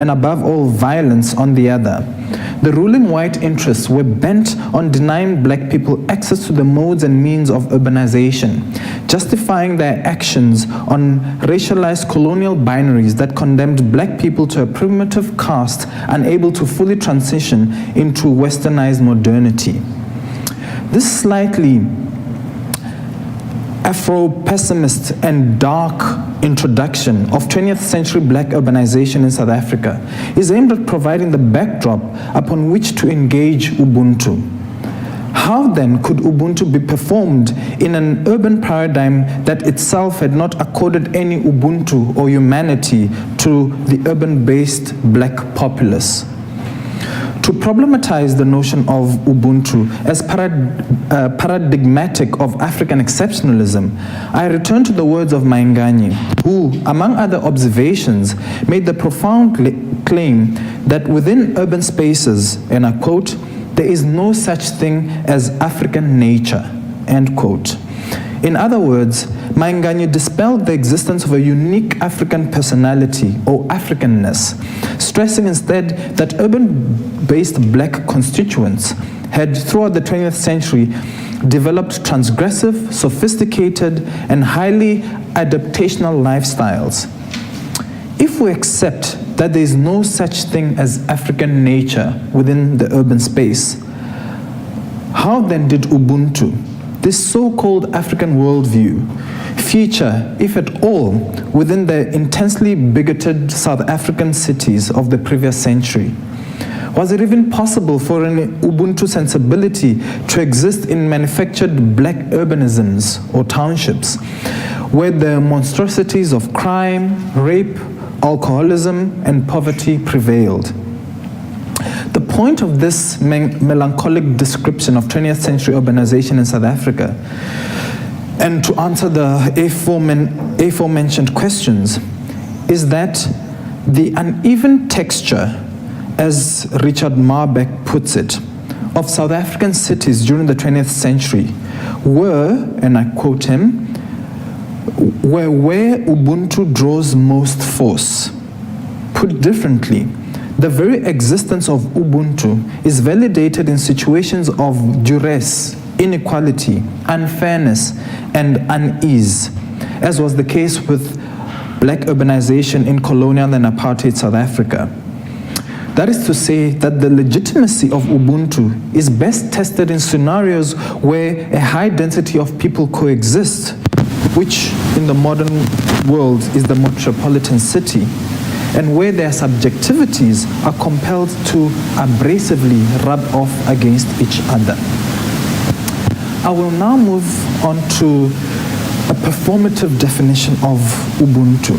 and above all violence on the other. The ruling white interests were bent on denying black people access to the modes and means of urbanization, justifying their actions on racialized colonial binaries that condemned black people to a primitive caste unable to fully transition into westernized modernity. This slightly Afro-pessimist and dark introduction of 20th century black urbanization in South Africa is aimed at providing the backdrop upon which to engage Ubuntu. How then could Ubuntu be performed in an urban paradigm that itself had not accorded any Ubuntu or humanity to the urban-based black populace? To problematize the notion of Ubuntu as paradigmatic of African exceptionalism, I return to the words of Mainganyi, who, among other observations, made the profound claim that within urban spaces, and I quote, "there is no such thing as African nature," end quote. In other words, Mainganyi dispelled the existence of a unique African personality or Africanness, stressing instead that urban-based black constituents had, throughout the 20th century, developed transgressive, sophisticated, and highly adaptational lifestyles. If we accept that there is no such thing as African nature within the urban space, how then did Ubuntu, this so-called African worldview, feature, if at all, within the intensely bigoted South African cities of the previous century? Was it even possible for an Ubuntu sensibility to exist in manufactured black urbanisms or townships, where the monstrosities of crime, rape, alcoholism, and poverty prevailed? The point of this melancholic description of 20th century urbanization in South Africa, and to answer the aforementioned questions, is that the uneven texture, as Richard Marbeck puts it, of South African cities during the 20th century were, and I quote him, were where Ubuntu draws most force. Put differently, the very existence of Ubuntu is validated in situations of duress, inequality, unfairness, and unease, as was the case with black urbanization in colonial and apartheid South Africa. That is to say that the legitimacy of Ubuntu is best tested in scenarios where a high density of people coexist, which in the modern world is the metropolitan city, and where their subjectivities are compelled to abrasively rub off against each other. I will now move on to a performative definition of Ubuntu.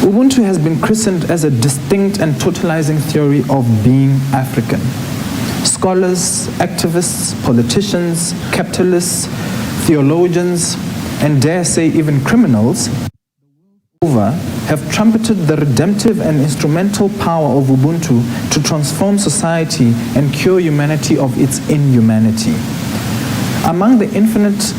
Ubuntu has been christened as a distinct and totalizing theory of being African. Scholars, activists, politicians, capitalists, theologians, and dare say even criminals over have trumpeted the redemptive and instrumental power of Ubuntu to transform society and cure humanity of its inhumanity. Among the infinite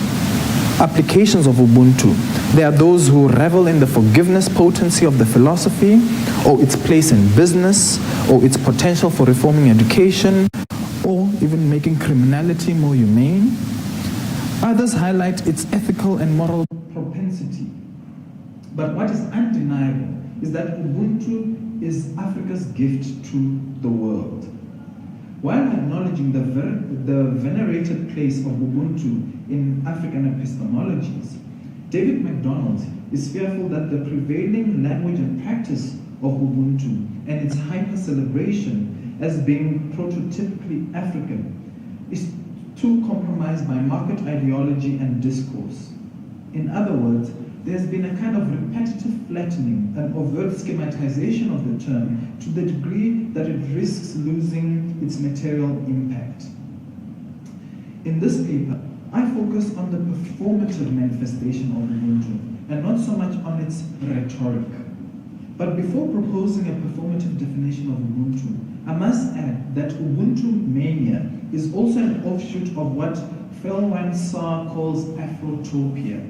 applications of Ubuntu, there are those who revel in the forgiveness potency of the philosophy, or its place in business, or its potential for reforming education, or even making criminality more humane. Others highlight its ethical and moral propensity. But what is undeniable is that Ubuntu is Africa's gift to the world. While acknowledging the venerated place of Ubuntu in African epistemologies, David MacDonald is fearful that the prevailing language and practice of Ubuntu and its hyper-celebration as being prototypically African is too compromised by market ideology and discourse. In other words, there's been a kind of repetitive flattening and overt schematization of the term to the degree that it risks losing its material impact. In this paper, I focus on the performative manifestation of Ubuntu and not so much on its rhetoric. But before proposing a performative definition of Ubuntu, I must add that Ubuntu mania is also an offshoot of what Pfunzo calls Afrotopia,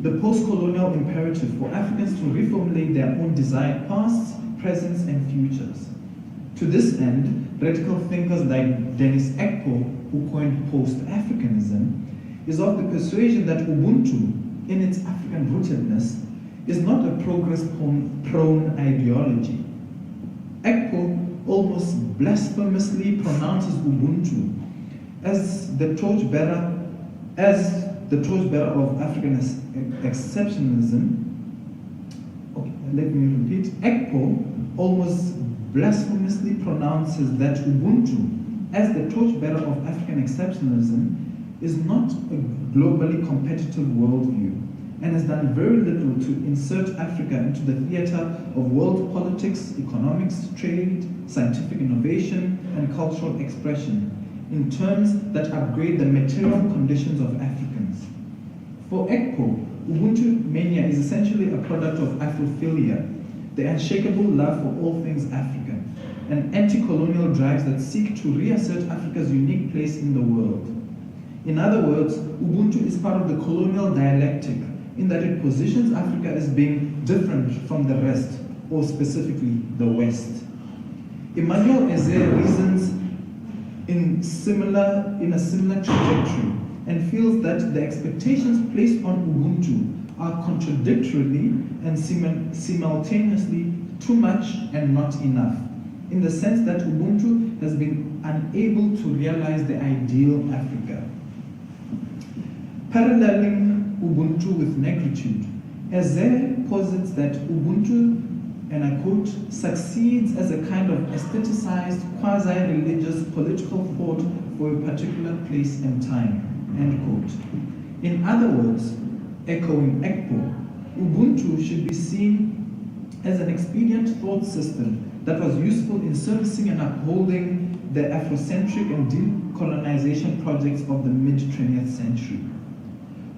the post-colonial imperative for Africans to reformulate their own desired pasts, presents, and futures. To this end, radical thinkers like Dennis Ekpo, who coined post-Africanism, is of the persuasion that Ubuntu, in its African rootedness, is not a progress-prone ideology. Ekpo almost blasphemously pronounces Ubuntu as the torchbearer of African exceptionalism. Okay, let me repeat. Ekpo almost blasphemously pronounces that Ubuntu, as the torchbearer of African exceptionalism, is not a globally competitive worldview and has done very little to insert Africa into the theater of world politics, economics, trade, scientific innovation, and cultural expression in terms that upgrade the material conditions of Africans. For Ekpo, Ubuntu mania is essentially a product of Afrophilia, the unshakable love for all things African, and anti-colonial drives that seek to reassert Africa's unique place in the world. In other words, Ubuntu is part of the colonial dialectic in that it positions Africa as being different from the rest, or specifically the West. Emmanuel Eze reasons in a similar trajectory and feels that the expectations placed on Ubuntu are contradictorily and simultaneously too much and not enough, in the sense that Ubuntu has been unable to realize the ideal Africa. Paralleling Ubuntu with negritude, Eze posits that Ubuntu, and I quote, succeeds as a kind of aestheticized, quasi-religious political thought for a particular place and time, end quote. In other words, echoing Ekpo, Ubuntu should be seen as an expedient thought system that was useful in servicing and upholding the Afrocentric and decolonization projects of the mid-20th century.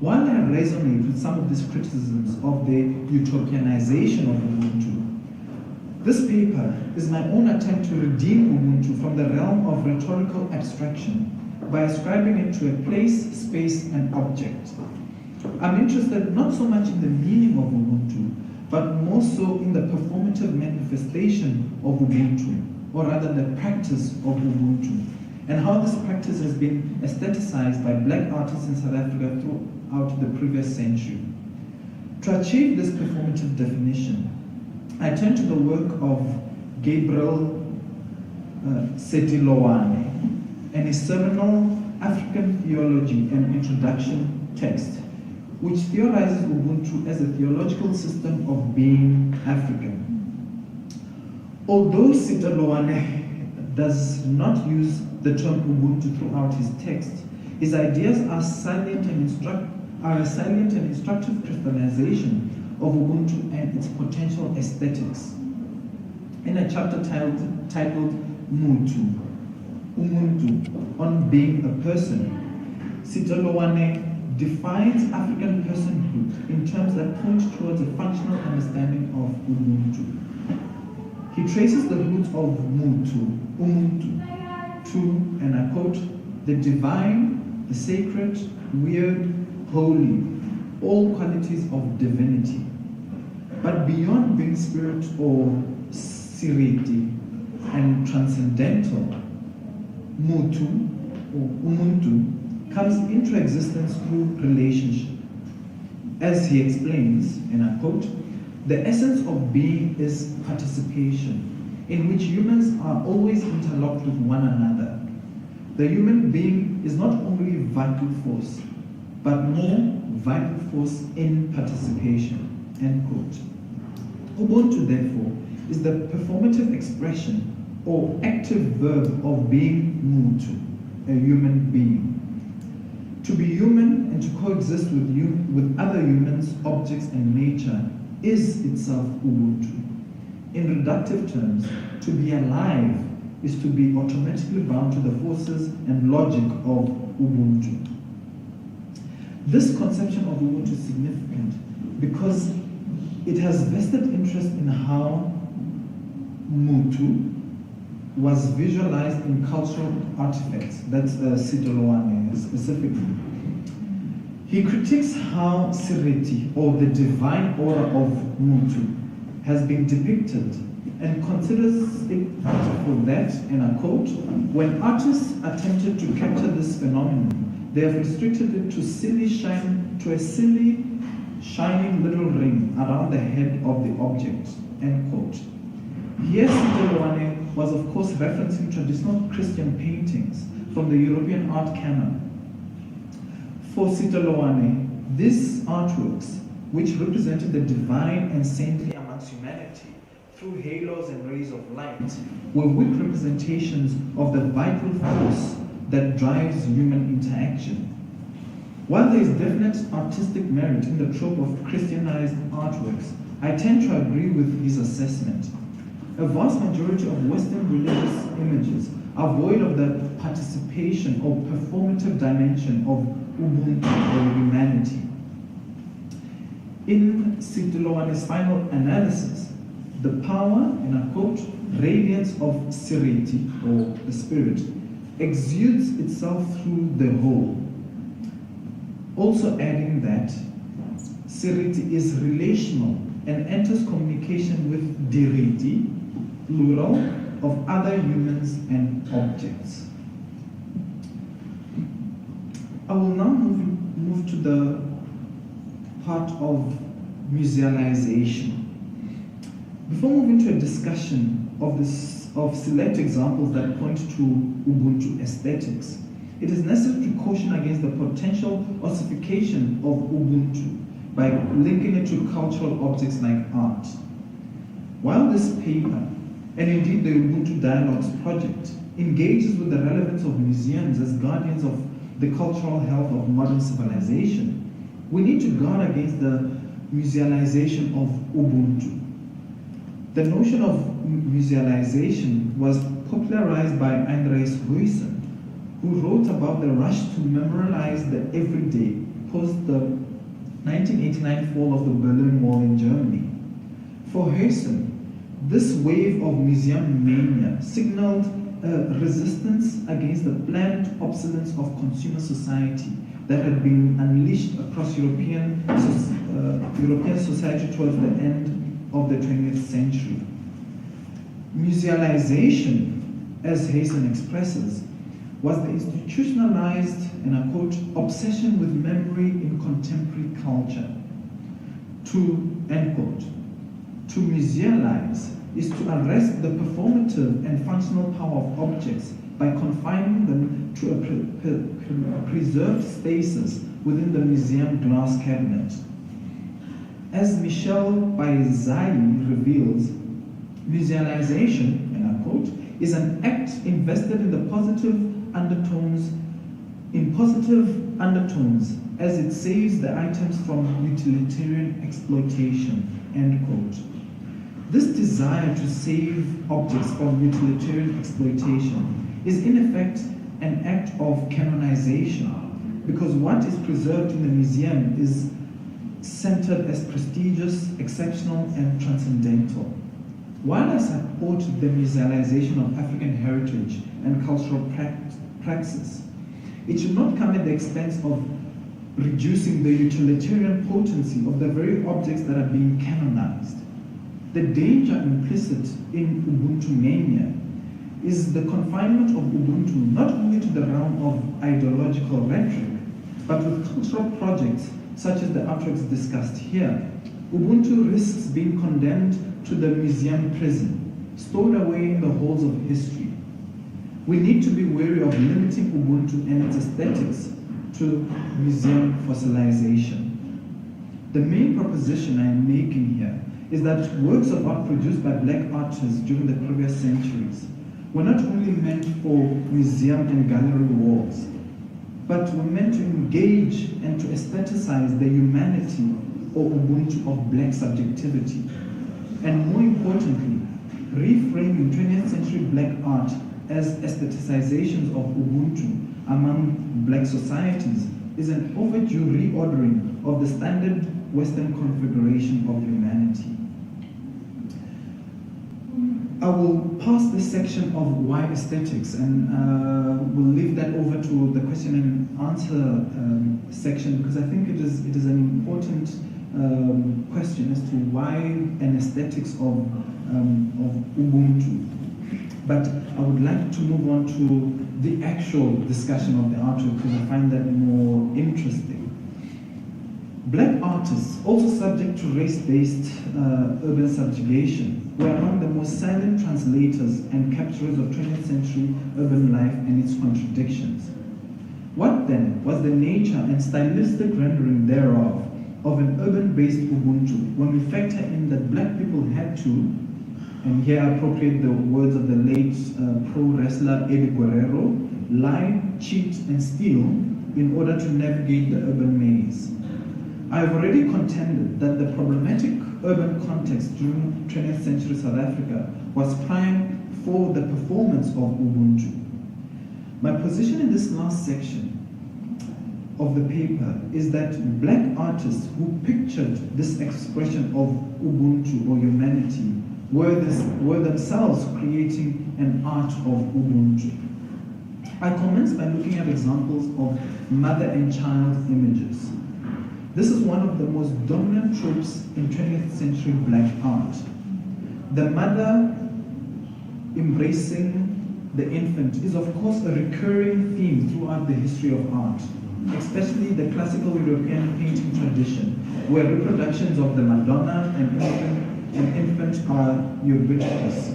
While I resonate with some of these criticisms of the utopianization of Ubuntu, this paper is my own attempt to redeem Ubuntu from the realm of rhetorical abstraction by ascribing it to a place, space, and object. I'm interested not so much in the meaning of Ubuntu, but more so in the performative manifestation of Ubuntu, or rather the practice of Ubuntu, and how this practice has been aestheticized by Black artists in South Africa throughout the previous century. To achieve this performative definition, I turn to the work of Gabriel Setiloane and his seminal African Theology and Introduction text, which theorizes Ubuntu as a theological system of being African. Although Setiloane does not use the term Ubuntu throughout his text, his ideas are a silent and instructive crystallization of Ubuntu and its potential aesthetics. In a chapter titled Umuntu, on being a person, Setiloane defines African personhood in terms that point towards a functional understanding of Ubuntu. He traces the roots of Umuntu, to, and I quote, the divine, the sacred, weird, holy, all qualities of divinity. But beyond being spirit or siriti and transcendental, Mutu or Umuntu comes into existence through relationship. As he explains, and I quote, the essence of being is participation, in which humans are always interlocked with one another. The human being is not only vital force, but more vital force in participation, end quote. Ubuntu, therefore, is the performative expression or active verb of being Muntu, a human being. To be human and to coexist with other humans, objects, and nature is itself Ubuntu. In reductive terms, to be alive is to be automatically bound to the forces and logic of Ubuntu. This conception of Ubuntu is significant because it has vested interest in how Mutu was visualized in cultural artifacts, that's Setiloane specifically. He critiques how Siriti, or the divine aura of Mutu, has been depicted and considers it for that, and I quote, when artists attempted to capture this phenomenon, they have restricted it to a silly, shining little ring around the head of the object, end quote. Here, Tshwane was of course referencing traditional Christian paintings from the European art canon. For Tshwane, these artworks, which represented the divine and saintly amongst humanity through halos and rays of light, were weak representations of the vital force that drives human interaction. While there is definite artistic merit in the trope of Christianized artworks, I tend to agree with his assessment. A vast majority of Western religious images are void of the participation or performative dimension of Ubuntu or humanity. In Tshwane's final analysis, the power, and I quote, radiance of Siriti, or the spirit, exudes itself through the whole. Also adding that Siriti is relational and enters communication with Diriti, plural, of other humans and objects. I will now move to the part of musealization. Before moving to a discussion of select examples that point to Ubuntu aesthetics, it is necessary to caution against the potential ossification of Ubuntu by linking it to cultural objects like art. While this paper, and indeed the Ubuntu Dialogues project, engages with the relevance of museums as guardians of the cultural health of modern civilization, we need to guard against the musealization of Ubuntu. The notion of musealization was popularized by Andreas Huyssen, who wrote about the rush to memorialize the everyday post the 1989 fall of the Berlin Wall in Germany. For Huyssen, this wave of museum mania signaled a resistance against the planned obsolescence of consumer society that had been unleashed across European society towards the end of the 20th century. Musealization, as Huyssen expresses, was the institutionalized, and I quote, obsession with memory in contemporary culture. To, end quote, to musealize is to arrest the performative and functional power of objects by confining them to a preserved spaces within the museum glass cabinet. As Michel Baizai reveals, musealization, and I quote, is an act invested in the positive undertones, as it saves the items from utilitarian exploitation, end quote. This desire to save objects from utilitarian exploitation is in effect an act of canonization, because what is preserved in the museum is centered as prestigious, exceptional, and transcendental. While I support the musealization of African heritage and cultural praxis, it should not come at the expense of reducing the utilitarian potency of the very objects that are being canonized. The danger implicit in Ubuntu mania is the confinement of Ubuntu not only to the realm of ideological rhetoric, but with cultural projects such as the artworks discussed here. Ubuntu risks being condemned to the museum prison, stored away in the halls of history. We need to be wary of limiting Ubuntu and its aesthetics to museum fossilization. The main proposition I am making here is that works of art produced by black artists during the previous centuries were not only meant for museum and gallery walls, but were meant to engage and to aestheticize the humanity or Ubuntu of black subjectivity. And more importantly, reframing 20th century black art as aestheticizations of Ubuntu among black societies is an overdue reordering of the standard Western configuration of humanity. I will pass this section of why aesthetics, and we'll leave that over to the question and answer section, because I think it is an important question as to why an aesthetics of Ubuntu. But I would like to move on to the actual discussion of the artwork because I find that more interesting. Black artists, also subject to race-based urban subjugation, were among the most silent translators and capturers of 20th century urban life and its contradictions. What then was the nature and stylistic rendering thereof of an urban-based Ubuntu when we factor in that black people had to, and here I appropriate the words of the late pro wrestler Eddie Guerrero, lie, cheat, and steal in order to navigate the urban maze. I have already contended that the problematic urban context during 20th century South Africa was prime for the performance of Ubuntu. My position in this last section of the paper is that black artists who pictured this expression of Ubuntu or humanity were themselves creating an art of Ubuntu. I commence by looking at examples of mother and child images. This is one of the most dominant tropes in 20th century black art. The mother embracing the infant is of course a recurring theme throughout the history of art, especially the classical European painting tradition, where reproductions of the Madonna and infant are ubiquitous.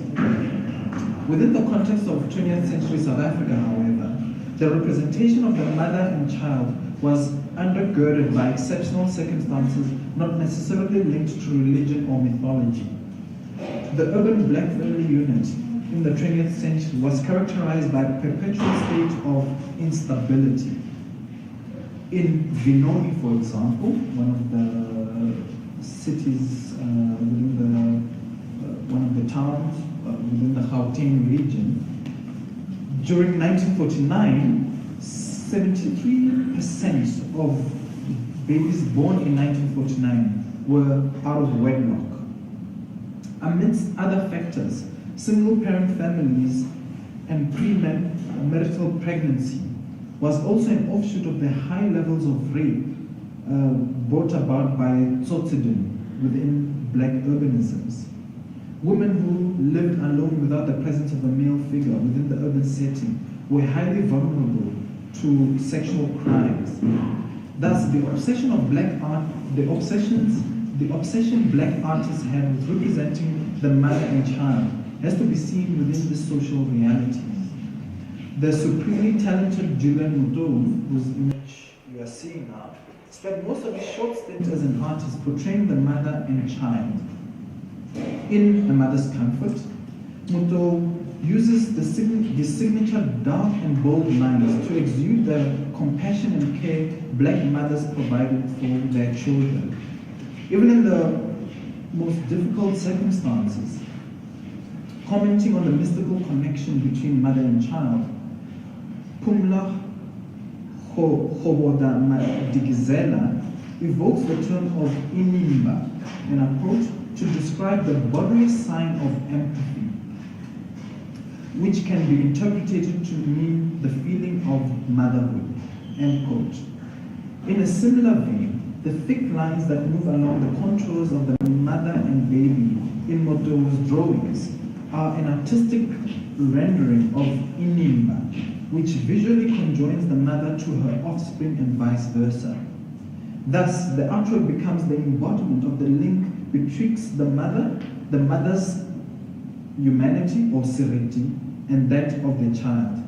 Within the context of 20th century South Africa, however, the representation of the mother and child was undergirded by exceptional circumstances not necessarily linked to religion or mythology. The urban black family unit in the 20th century was characterized by a perpetual state of instability. In Vinoni, for example, one of the cities one of the towns within the Gauteng region, during 1949, 73% of babies born in 1949 were out of wedlock. Amidst other factors, single-parent families and premarital pregnancy was also an offshoot of the high levels of rape brought about by Tsotsiden within black urbanisms. Women who lived alone without the presence of a male figure within the urban setting were highly vulnerable to sexual crimes. Thus, the obsession of black art, the obsession black artists had with representing the mother and child has to be seen within the social realities. The supremely talented Julian Mutovu, whose image you are seeing now, spent most of his short stint as an artist portraying the mother and child. In A Mother's Comfort, Mutovu uses his signature dark and bold lines to exude the compassion and care black mothers provided for their children. Even in the most difficult circumstances, commenting on the mystical connection between mother and child, Pumla Hoboda Madigizela evokes the term of inimba, and I quote, to describe the bodily sign of empathy, which can be interpreted to mean the feeling of motherhood, end quote. In a similar vein, the thick lines that move along the contours of the mother and baby in Mutovu's drawings are an artistic rendering of inimba, which visually conjoins the mother to her offspring and vice versa. Thus, the artwork becomes the embodiment of the link betwixt the mother's humanity or serenity and that of the child,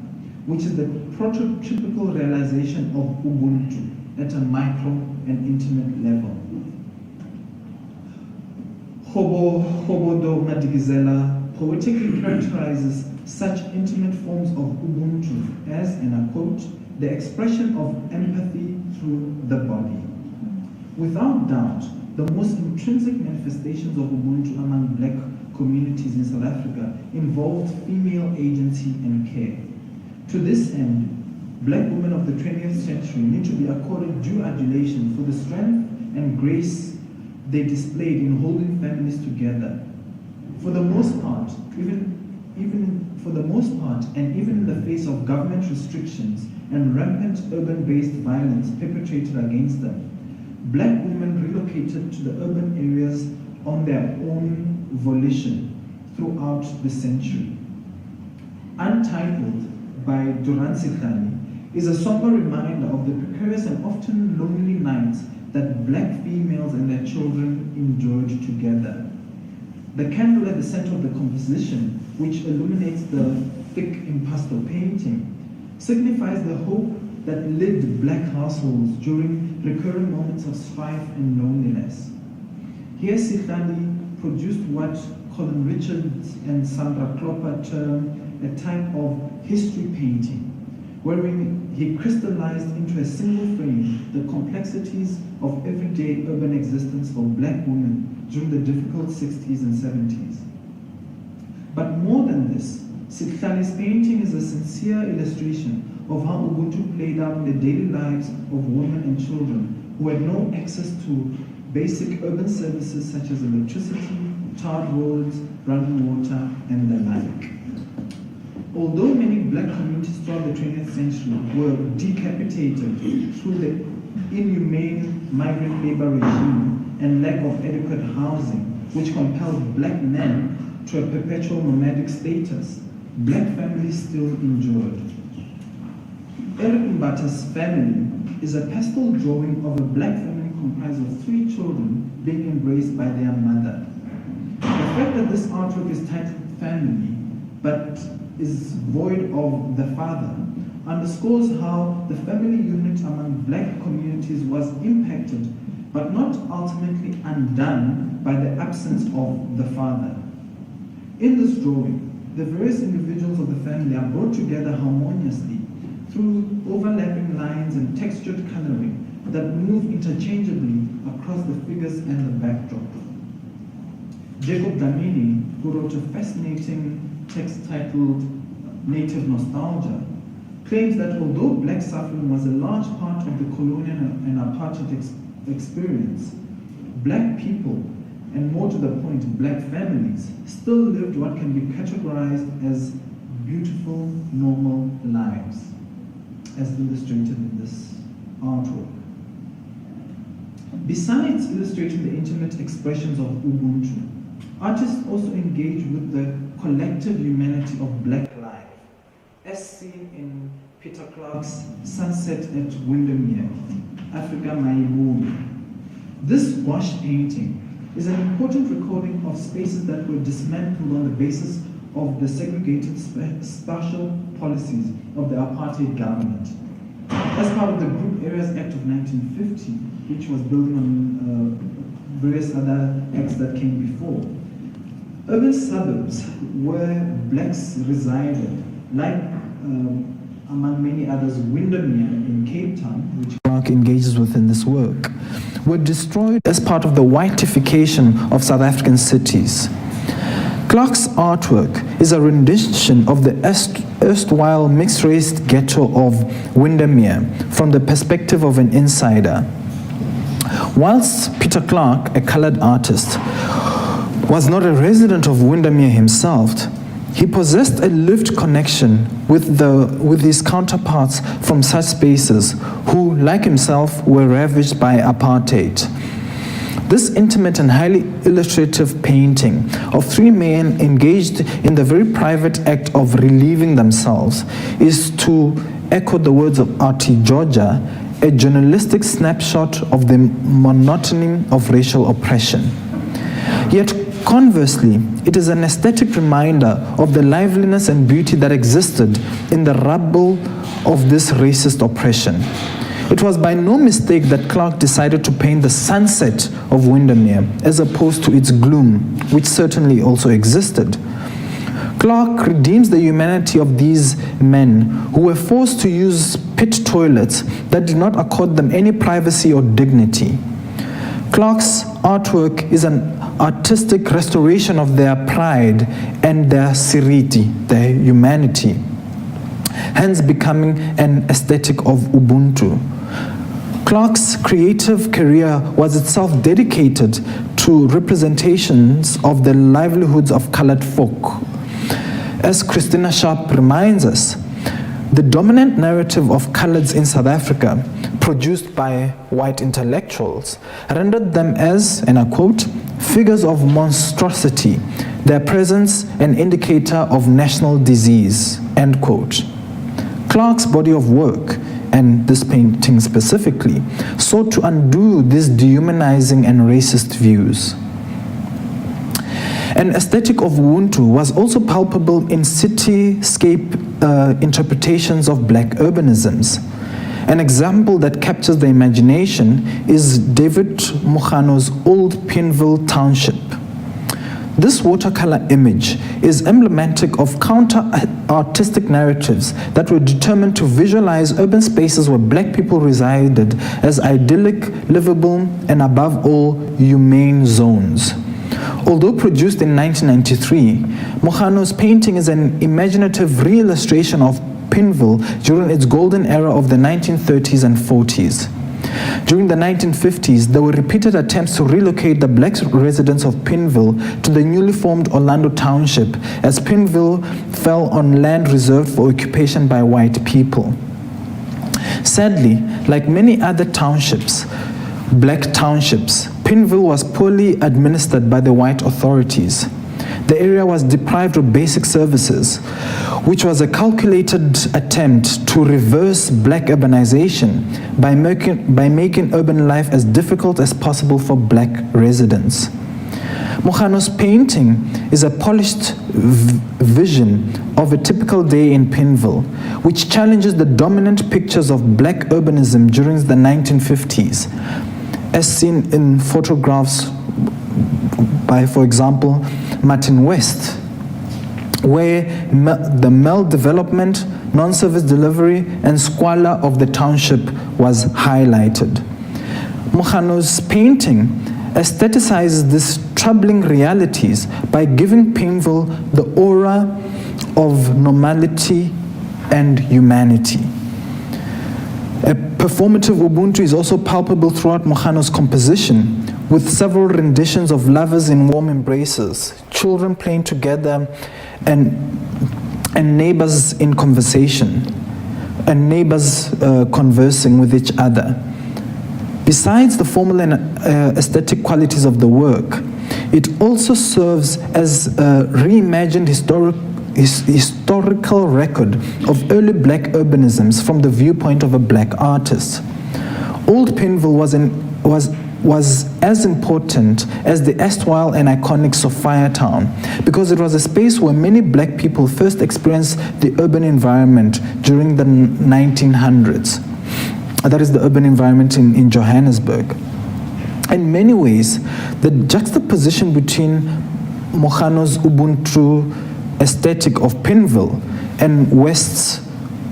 which is the prototypical realization of Ubuntu at a micro and intimate level. Hobodo Madigizela poetically characterizes such intimate forms of Ubuntu as, and I quote, the expression of empathy through the body. Without doubt, the most intrinsic manifestations of Ubuntu among black communities in South Africa involved female agency and care. To this end, black women of the 20th century need to be accorded due adulation for the strength and grace they displayed in holding families together. For the most part, even in the face of government restrictions and rampant urban-based violence perpetrated against them, black women relocated to the urban areas on their own volition throughout the century. Untitled by Duran Sihlani is a somber reminder of the precarious and often lonely nights that black females and their children endured together. The candle at the center of the composition, which illuminates the thick impasto painting, signifies the hope that lived black households during recurring moments of strife and loneliness. Here Sihlani produced what Colin Richards and Sandra Klopper term a type of history painting, wherein he crystallized into a single frame the complexities of everyday urban existence for black women during the difficult 60s and 70s. But more than this, Sihlani's painting is a sincere illustration of how Ubuntu played out in the daily lives of women and children who had no access to basic urban services such as electricity, tarred roads, running water, and the like. Although many black communities throughout the 20th century were decapitated through the inhumane migrant labor regime and lack of adequate housing, which compelled black men to a perpetual nomadic status, black families still endured. Eric Mbata's family is a pastel drawing of a black family comprised of 3 children being embraced by their mother. The fact that this artwork is titled Family, but is void of the father, underscores how the family unit among black communities was impacted, but not ultimately undone by the absence of the father. In this drawing, the various individuals of the family are brought together harmoniously through overlapping lines and textured coloring that move interchangeably across the figures and the backdrop. Jacob Dlamini, who wrote a fascinating text titled Native Nostalgia, claims that although black suffering was a large part of the colonial and apartheid experience, black people, and more to the point, black families, still lived what can be categorized as beautiful, normal lives, as illustrated in this artwork. Besides illustrating the intimate expressions of Ubuntu, artists also engage with the collective humanity of black life, as seen in Peter Clarke's Sunset at Windermere, Africa Mayibume. This gouache painting is an important recording of spaces that were dismantled on the basis of the segregated spatial policies of the apartheid government. As part of the Group Areas Act of 1950, which was building on various other acts that came before, urban suburbs where blacks resided, like among many others, Windermere in Cape Town, which Clarke engages with in this work, were destroyed as part of the whiteification of South African cities. Clarke's artwork is a rendition of the erstwhile mixed-race ghetto of Windermere from the perspective of an insider. Whilst Peter Clarke, a colored artist, was not a resident of Windermere himself, he possessed a lived connection with his counterparts from such spaces who, like himself, were ravaged by apartheid. This intimate and highly illustrative painting of 3 men engaged in the very private act of relieving themselves is, to echo the words of R.T. Georgia, a journalistic snapshot of the monotony of racial oppression. Yet conversely, it is an aesthetic reminder of the liveliness and beauty that existed in the rubble of this racist oppression. It was by no mistake that Clarke decided to paint the sunset of Windermere as opposed to its gloom, which certainly also existed. Clarke redeems the humanity of these men who were forced to use pit toilets that did not accord them any privacy or dignity. Clarke's artwork is an artistic restoration of their pride and their seriti, their humanity, hence becoming an aesthetic of Ubuntu. Clarke's creative career was itself dedicated to representations of the livelihoods of colored folk. As Christina Sharp reminds us, the dominant narrative of coloreds in South Africa produced by white intellectuals rendered them as, and I quote, figures of monstrosity, their presence an indicator of national disease, end quote. Clark's body of work, and this painting specifically, sought to undo these dehumanizing and racist views. An aesthetic of Ubuntu was also palpable in cityscape interpretations of black urbanisms. An example that captures the imagination is David Mokgano's Old Pfunzo Township. This watercolor image is emblematic of counter-artistic narratives that were determined to visualize urban spaces where black people resided as idyllic, livable, and above all, humane zones. Although produced in 1993, Mokgano's painting is an imaginative re-illustration of Pfunzo during its golden era of the 1930s and 40s. During the 1950s, there were repeated attempts to relocate the black residents of Pfunzo to the newly formed Orlando Township, as Pfunzo fell on land reserved for occupation by white people. Sadly, like many other townships, black townships, Pfunzo was poorly administered by the white authorities. The area was deprived of basic services, which was a calculated attempt to reverse black urbanization by making urban life as difficult as possible for black residents. Mokgano's painting is a polished vision of a typical day in Pfunzo, which challenges the dominant pictures of black urbanism during the 1950s, as seen in photographs by, for example, Martin West, where the maldevelopment, non-service delivery, and squalor of the township was highlighted. Mokgano's painting aestheticizes these troubling realities by giving Pfunzo the aura of normality and humanity. A performative Ubuntu is also palpable throughout Mokgano's composition, with several renditions of lovers in warm embraces, children playing together, and neighbors in conversation, and neighbors conversing with each other. Besides the formal and aesthetic qualities of the work, it also serves as a reimagined historical record of early black urbanisms from the viewpoint of a black artist. Old Pfunzo was as important as the erstwhile and iconic Sophiatown, because it was a space where many black people first experienced the urban environment during the 1900s. That is the urban environment in Johannesburg. In many ways, the juxtaposition between Mokgano's Ubuntu aesthetic of Pfunzo and West's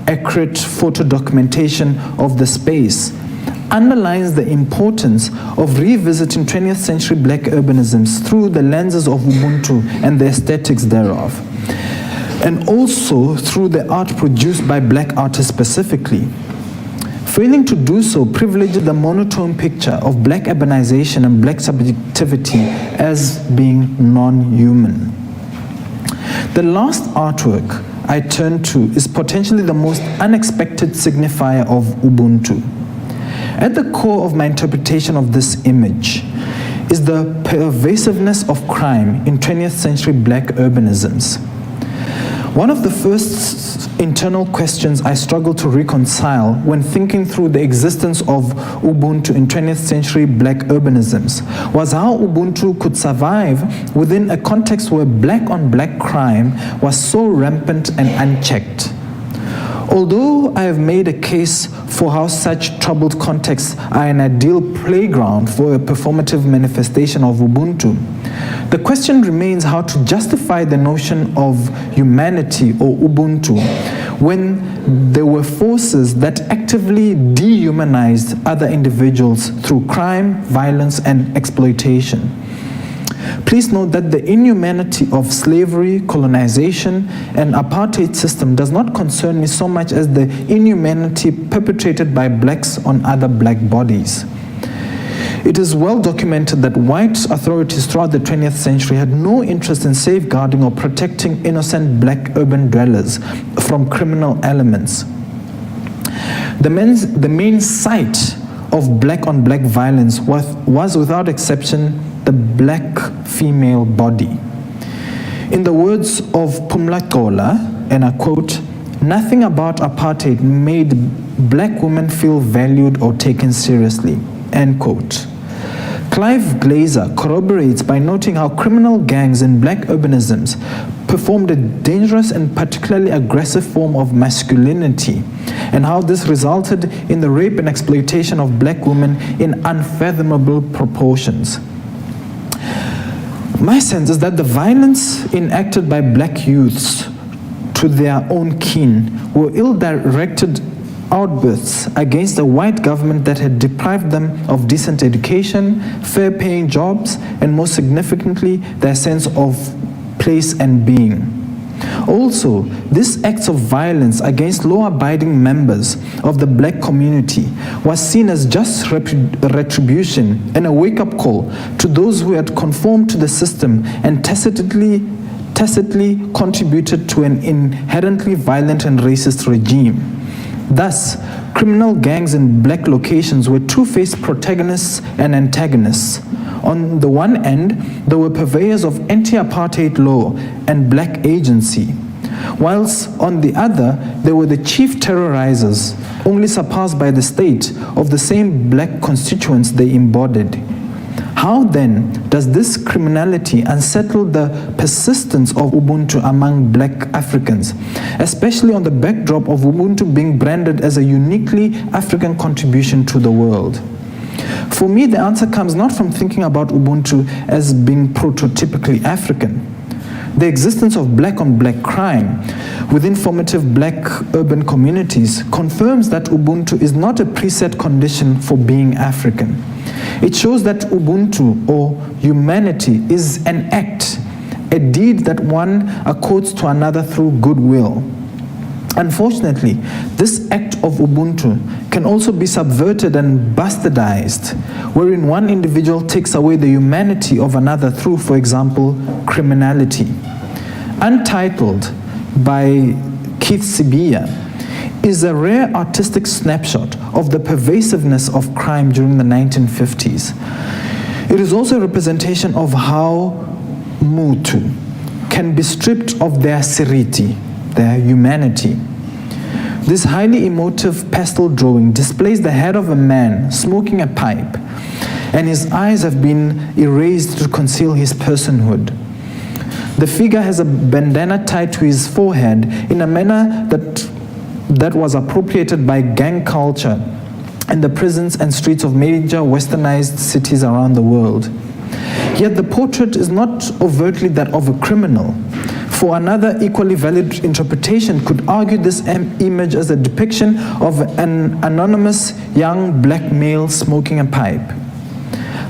accurate photo documentation of the space underlines the importance of revisiting 20th century black urbanisms through the lenses of Ubuntu and the aesthetics thereof, and also through the art produced by black artists specifically. Failing to do so privileges the monotone picture of black urbanization and black subjectivity as being non-human. The last artwork I turn to is potentially the most unexpected signifier of Ubuntu. At the core of my interpretation of this image is the pervasiveness of crime in 20th century black urbanisms. One of the first internal questions I struggled to reconcile when thinking through the existence of Ubuntu in 20th century black urbanisms was how Ubuntu could survive within a context where black-on-black crime was so rampant and unchecked. Although I have made a case for how such troubled contexts are an ideal playground for a performative manifestation of Ubuntu, the question remains how to justify the notion of humanity or Ubuntu when there were forces that actively dehumanized other individuals through crime, violence, and exploitation. Please note that the inhumanity of slavery, colonization, and apartheid system does not concern me so much as the inhumanity perpetrated by blacks on other black bodies. It is well documented that white authorities throughout the 20th century had no interest in safeguarding or protecting innocent black urban dwellers from criminal elements. The main site of black-on-black violence was without exception the black female body. In the words of Pumla, and I quote, "Nothing about apartheid made black women feel valued or taken seriously," end quote. Clive Glazer corroborates by noting how criminal gangs in black urbanisms performed a dangerous and particularly aggressive form of masculinity, and how this resulted in the rape and exploitation of black women in unfathomable proportions. My sense is that the violence enacted by black youths to their own kin were ill-directed outbursts against a white government that had deprived them of decent education, fair-paying jobs, and most significantly, their sense of place and being. Also, these acts of violence against law-abiding members of the black community was seen as just retribution and a wake-up call to those who had conformed to the system and tacitly contributed to an inherently violent and racist regime. Thus, criminal gangs in black locations were two-faced protagonists and antagonists. On the one end, there were purveyors of anti-apartheid law and black agency, whilst on the other, there were the chief terrorizers, only surpassed by the state of the same black constituents they embodied. How then does this criminality unsettle the persistence of Ubuntu among black Africans, especially on the backdrop of Ubuntu being branded as a uniquely African contribution to the world? For me, the answer comes not from thinking about Ubuntu as being prototypically African. The existence of black-on-black crime within formative black urban communities confirms that Ubuntu is not a preset condition for being African. It shows that Ubuntu, or humanity, is an act, a deed that one accords to another through goodwill. Unfortunately, this act of Ubuntu can also be subverted and bastardized, wherein one individual takes away the humanity of another through, for example, criminality. Untitled by Keith Sibiya is a rare artistic snapshot of the pervasiveness of crime during the 1950s. It is also a representation of how Mutu can be stripped of their seriti, their humanity. This highly emotive pastel drawing displays the head of a man smoking a pipe, and his eyes have been erased to conceal his personhood. The figure has a bandana tied to his forehead in a manner that was appropriated by gang culture in the prisons and streets of major westernized cities around the world. Yet the portrait is not overtly that of a criminal. For another equally valid interpretation could argue this image as a depiction of an anonymous young black male smoking a pipe.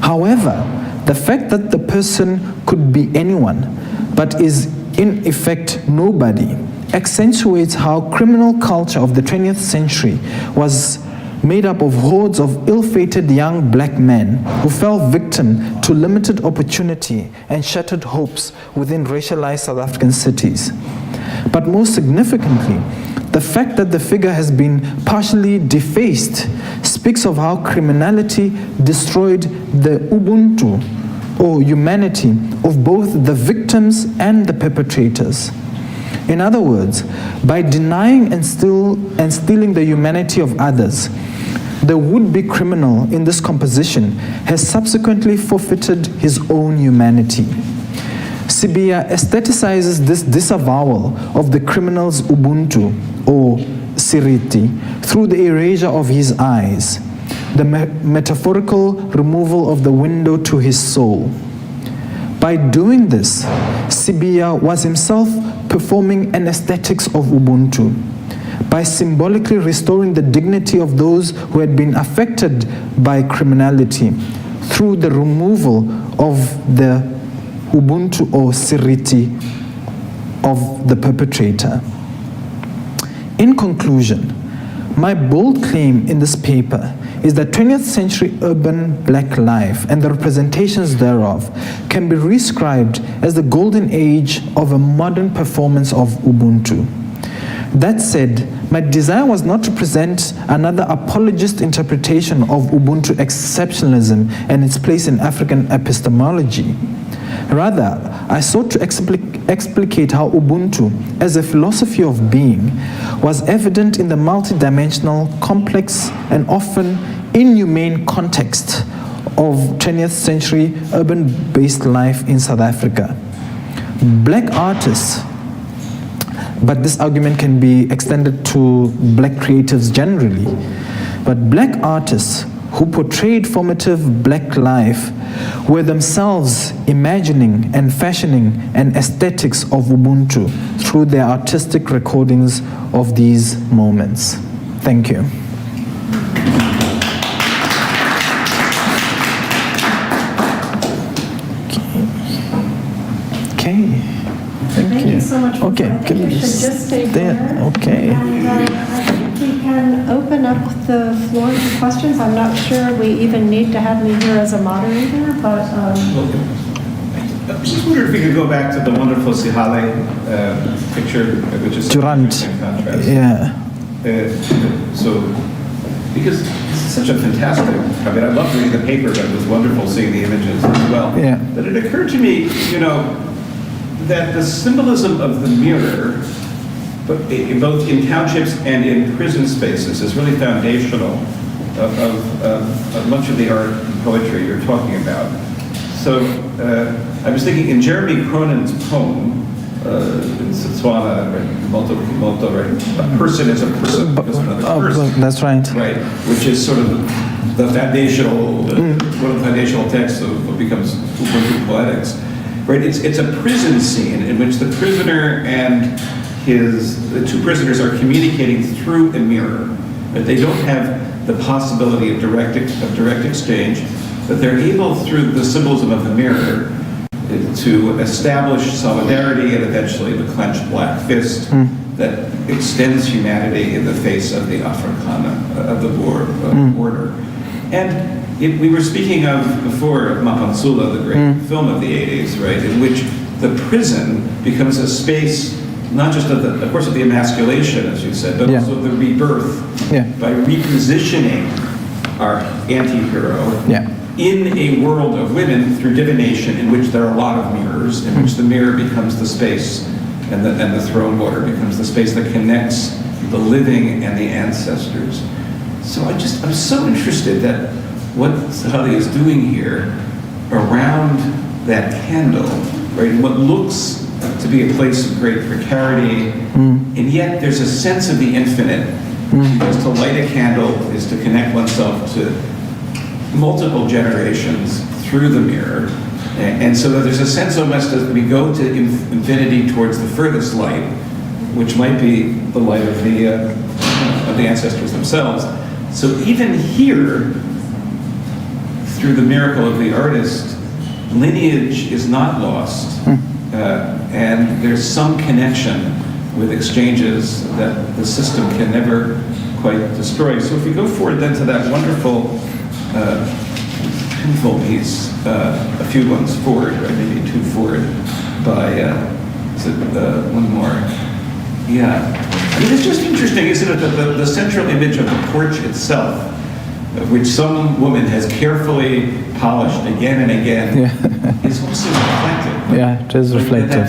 However, the fact that the person could be anyone, but is in effect nobody, accentuates how criminal culture of the 20th century was made up of hordes of ill-fated young black men who fell victim to limited opportunity and shattered hopes within racialized South African cities. But most significantly, the fact that the figure has been partially defaced speaks of how criminality destroyed the Ubuntu, or humanity, of both the victims and the perpetrators. In other words, by denying and stealing the humanity of others, the would-be criminal in this composition has subsequently forfeited his own humanity. Sibiya aestheticizes this disavowal of the criminal's Ubuntu, or Siriti, through the erasure of his eyes, the metaphorical removal of the window to his soul. By doing this, Sibiya was himself performing an aesthetics of Ubuntu, by symbolically restoring the dignity of those who had been affected by criminality through the removal of the Ubuntu or Siriti of the perpetrator. In conclusion, my bold claim in this paper is that 20th century urban black life and the representations thereof can be rescribed as the golden age of a modern performance of Ubuntu. That said, my desire was not to present another apologist interpretation of Ubuntu exceptionalism and its place in African epistemology. Rather, I sought to explicate how Ubuntu, as a philosophy of being, was evident in the multidimensional, complex, and often inhumane context of 20th century urban-based life in South Africa. Black artists, but this argument can be extended to black creatives generally, but black artists who portrayed formative black life were themselves imagining and fashioning an aesthetics of Ubuntu through their artistic recordings of these moments. Thank you. Okay. Thank you so much. Okay, I think we should just stay there. Okay. And I think we can open up the floor to questions. I'm not sure we even need to have me here as a moderator, but... I just wondered if we could go back to the wonderful Sihale picture, which is Durant. in contrast. Yeah. Because it's such a fantastic, I mean, I love reading the paper, but it was wonderful seeing the images as well. Yeah. But it occurred to me, that the symbolism of the mirror, both in townships and in prison spaces, is really foundational of much of the art and poetry you're talking about. So I was thinking in Jeremy Cronin's poem, in Tshwane, a person is a person because of another person. That's right. Right, which is sort of the foundational, one of the foundational texts of what becomes Ubuntu poetics. Right, it's a prison scene in which the prisoner and the two prisoners are communicating through a mirror. Right? They don't have the possibility of direct exchange, but they're able, through the symbolism of the mirror, to establish solidarity and eventually the clenched black fist that extends humanity in the face of the Afrikaner, of the border. And we were speaking of before of Mapansula, the great film of the 80s, right, in which the prison becomes a space not just of course of the emasculation, as you said, but also the rebirth by repositioning our anti-hero in a world of women through divination in which there are a lot of mirrors, in which the mirror becomes the space and the throne water becomes the space that connects the living and the ancestors. So I'm so interested that what Sahali is doing here around that candle, right, in what looks to be a place of great precarity, and yet there's a sense of the infinite. Because to light a candle is to connect oneself to multiple generations through the mirror. And so that there's a sense almost as we go to infinity towards the furthest light, which might be the light of the ancestors themselves. So even here, through the miracle of the artist, lineage is not lost, and there's some connection with exchanges that the system can never quite destroy. So if we go forward then to that wonderful pinful piece, a few ones forward, right, maybe two forward, by, one more. Yeah. I mean, it's just interesting, isn't it, that the central image of the porch itself, of which some woman has carefully polished again and again, is also reflective. Yeah, it is reflective.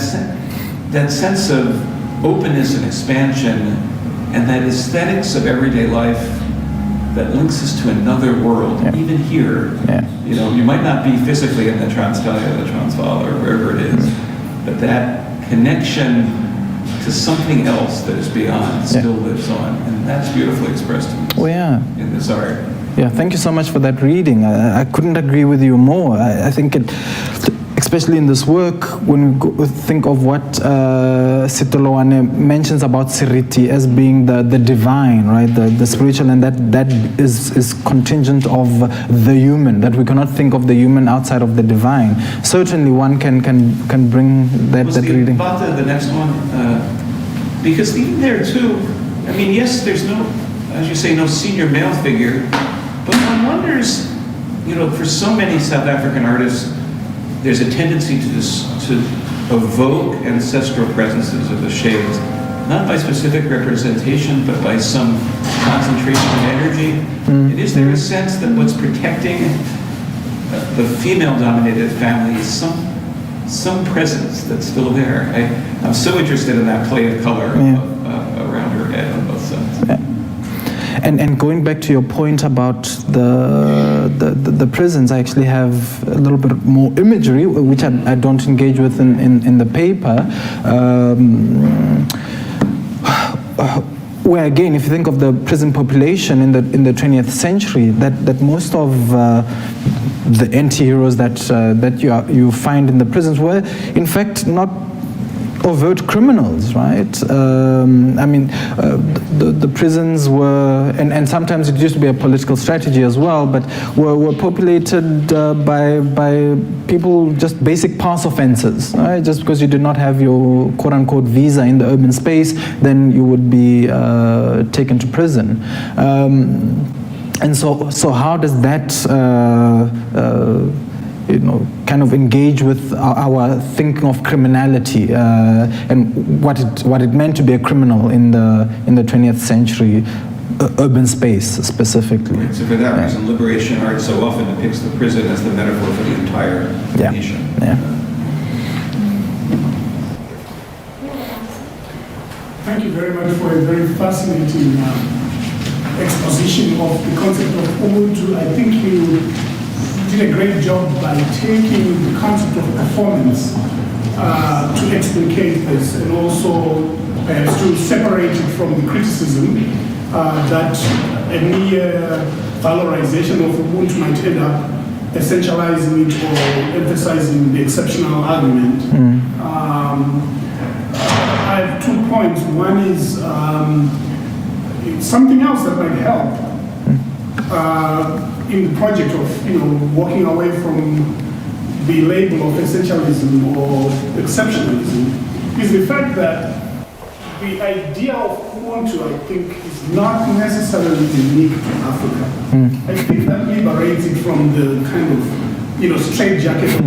That sense of openness and expansion, and that aesthetics of everyday life that links us to another world, even here. You might not be physically in the Transkei or the Transvaal or wherever it is, but that connection to something else that is beyond still lives on, and that's beautifully expressed in this art. Yeah, thank you so much for that reading. I couldn't agree with you more. I think especially in this work, when we think of what Sitoloane mentions about Siriti as being the divine, right, the spiritual, and that is contingent of the human, that we cannot think of the human outside of the divine. Certainly one can bring that reading. The next one, because even there too, I mean, yes, there's no, as you say, no senior male figure, but one wonders, for so many South African artists, there's a tendency to evoke ancestral presences of the shades not by specific representation, but by some concentration of energy? And is there a sense that what's protecting the female-dominated family is some presence that's still there? I'm so interested in that play of color around her head on both sides. Yeah. And going back to your point about the prisons, I actually have a little bit more imagery, which I don't engage with in the paper. Where again, if you think of the prison population in the 20th century, that most of the anti-heroes that you find in the prisons were in fact not overt criminals, right? I mean, the prisons were, and sometimes it used to be a political strategy as well, but were populated by people, just basic pass offenses, right? Just because you did not have your quote-unquote visa in the urban space, then you would be taken to prison. And so how does that kind of engage with our thinking of criminality and what it meant to be a criminal in the 20th century urban space specifically. Right, so for that reason, liberation art so often depicts the prison as the metaphor for the entire nation. Yeah. Thank you very much for a very fascinating exposition of the concept of Ubuntu. I think you did a great job by taking the concept of performance to explicate this, and also perhaps to separate it from the criticism that a mere valorization of Ubuntu might end up essentializing it or emphasizing the exceptional argument. I have 2 points. One is something else that might help in the project of walking away from the label of essentialism or exceptionalism is the fact that the idea of Ubuntu, I think, is not necessarily unique to Africa. I think that liberates it from the kind of straitjacket of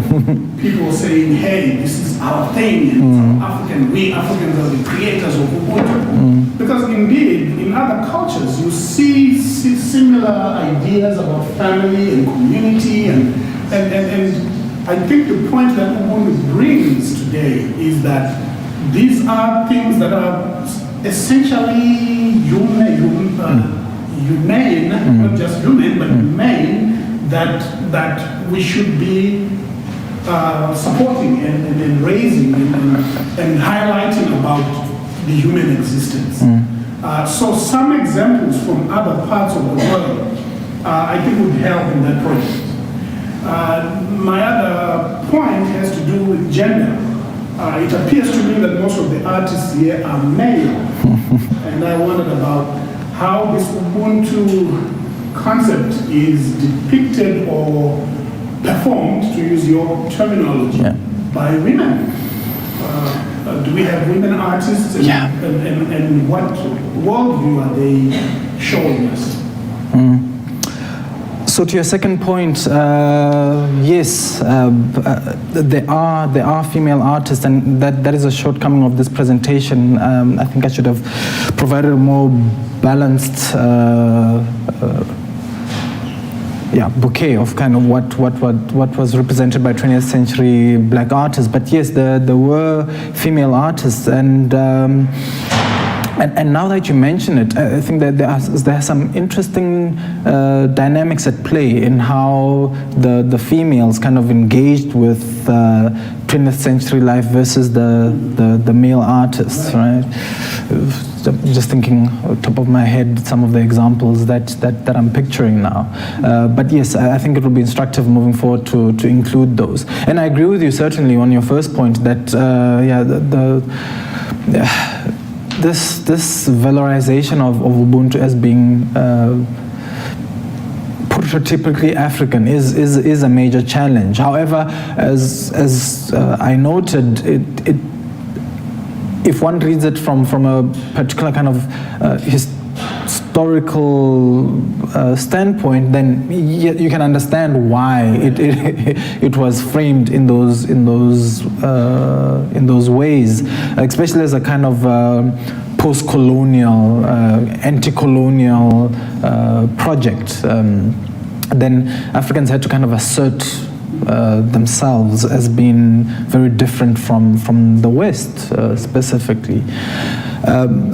people saying, hey, this is our thing, and African, we Africans are the creators of Ubuntu. Because indeed, in other cultures, you see similar ideas about family and community, and I think the point that Ubuntu brings today is that these are things that are essentially humane, not just human, but humane, that we should be supporting and raising and highlighting about the human existence. So some examples from other parts of the world I think would help in that project. My other point has to do with gender. It appears to me that most of the artists here are male, and I wondered about how this Ubuntu concept is depicted or performed, to use your terminology, by women. Do we have women artists, and what worldview are they showing us? So to your second point, yes, there are female artists, and that is a shortcoming of this presentation. I think I should have provided a more balanced bouquet of kind of what was represented by 20th century black artists. But yes, there were female artists, and now that you mention it, I think that there are some interesting dynamics at play in how the females kind of engaged with 20th century life versus the male artists, right? Just thinking on top of my head some of the examples that I'm picturing now. But yes, I think it will be instructive moving forward to include those. And I agree with you certainly on your first point that this valorization of Ubuntu as being prototypically African is a major challenge. However, as I noted, if one reads it from a particular kind of historical standpoint, then you can understand why it was framed in those ways, especially as a kind of post-colonial, anti-colonial project, then Africans had to kind of assert themselves as being very different from the West, specifically.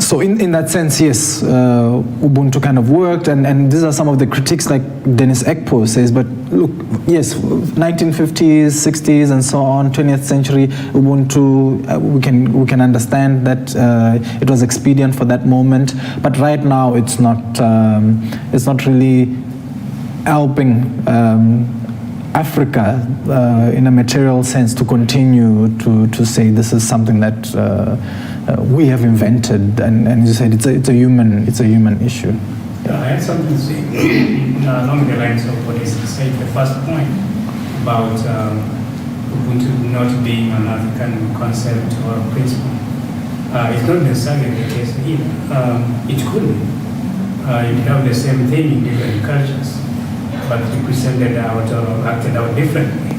So in that sense, yes, Ubuntu kind of worked, and these are some of the critiques, like Dennis Ekpo says, but look, yes, 1950s, 60s, and so on, 20th century Ubuntu, we can understand that it was expedient for that moment, but right now it's not really helping Africa in a material sense to continue to say this is something that we have invented, and as you said, it's a human issue. Yeah, I had something to say along the lines of what is said. The first point about Ubuntu not being an African concept or principle. It's not necessarily the case either. It could be. You have the same thing in different cultures, but represented out or acted out differently.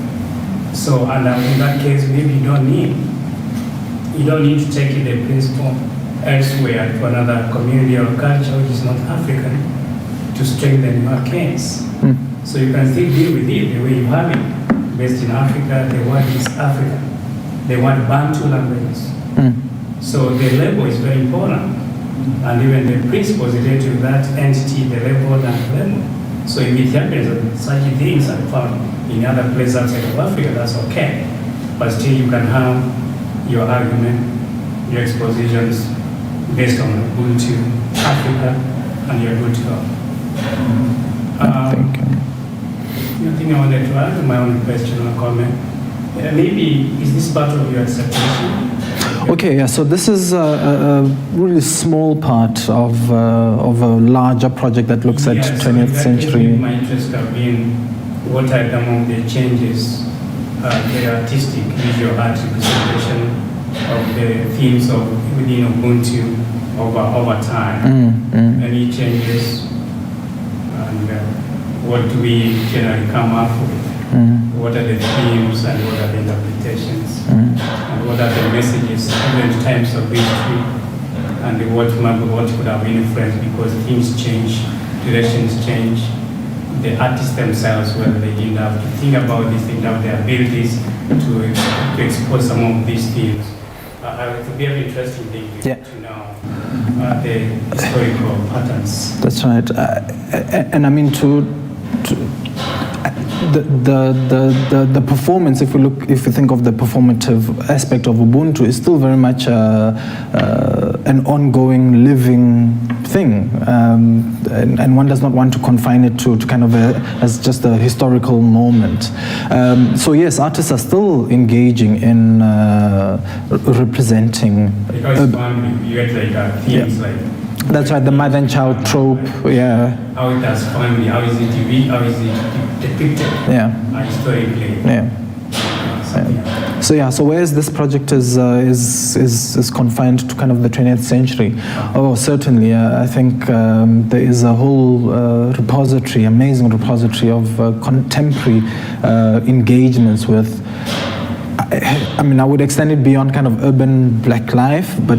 So, and in that case, maybe you don't need to take the principle elsewhere to another community or culture which is not African to strengthen your case. So you can still deal with it the way you have it. Based in Africa, the word is African. They want Bantu languages. So the label is very important. And even the principles related to that entity, the label and the label. So if it happens that such things are found in other places outside of Africa, that's okay. But still you can have your argument, your expositions based on Ubuntu, Africa, and you're good to go. Thank you. The thing I wanted to add, my own question or comment, maybe is this part of your acceptation? Okay, yeah, so this is a really small part of a larger project that looks at 20th century. My interest have been what are some of the changes, the artistic visual art representation of the themes of within Ubuntu over time. Any changes, and what do we generally come up with? What are the themes and what are the interpretations? And what are the messages, different times of history, and what could have influenced, because things change, directions change. The artists themselves, whether they didn't have to think about this, didn't have the abilities to expose some of these themes. It would be an interesting thing to know the historical patterns. That's right, and I mean the performance, if you think of the performative aspect of Ubuntu, is still very much an ongoing, living thing, and one does not want to confine it to kind of as just a historical moment. So yes, artists are still engaging in representing. Because you had like themes like. That's right, the mother and child trope, yeah. How it has family, how is it depicted historically? So whereas this project is confined to kind of the 20th century, certainly, I think there is a whole amazing repository of contemporary engagements with, I mean, I would extend it beyond kind of urban black life, but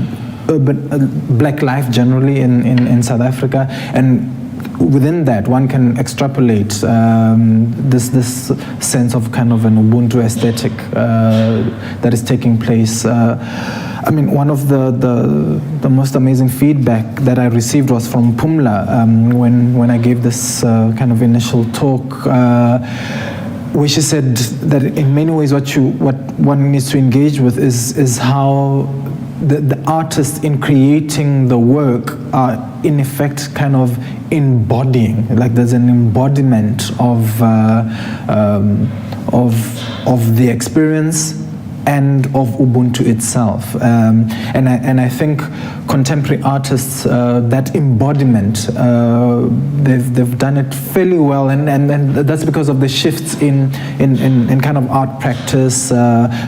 urban black life generally in South Africa, and within that one can extrapolate this sense of kind of an Ubuntu aesthetic that is taking place. I mean, one of the most amazing feedback that I received was from Pumla when I gave this kind of initial talk, where she said that in many ways what one needs to engage with is how the artists in creating the work are in effect kind of embodying, like there's an embodiment of the experience and of Ubuntu itself, and I think contemporary artists, that embodiment, they've done it fairly well, and that's because of the shifts in kind of art practice,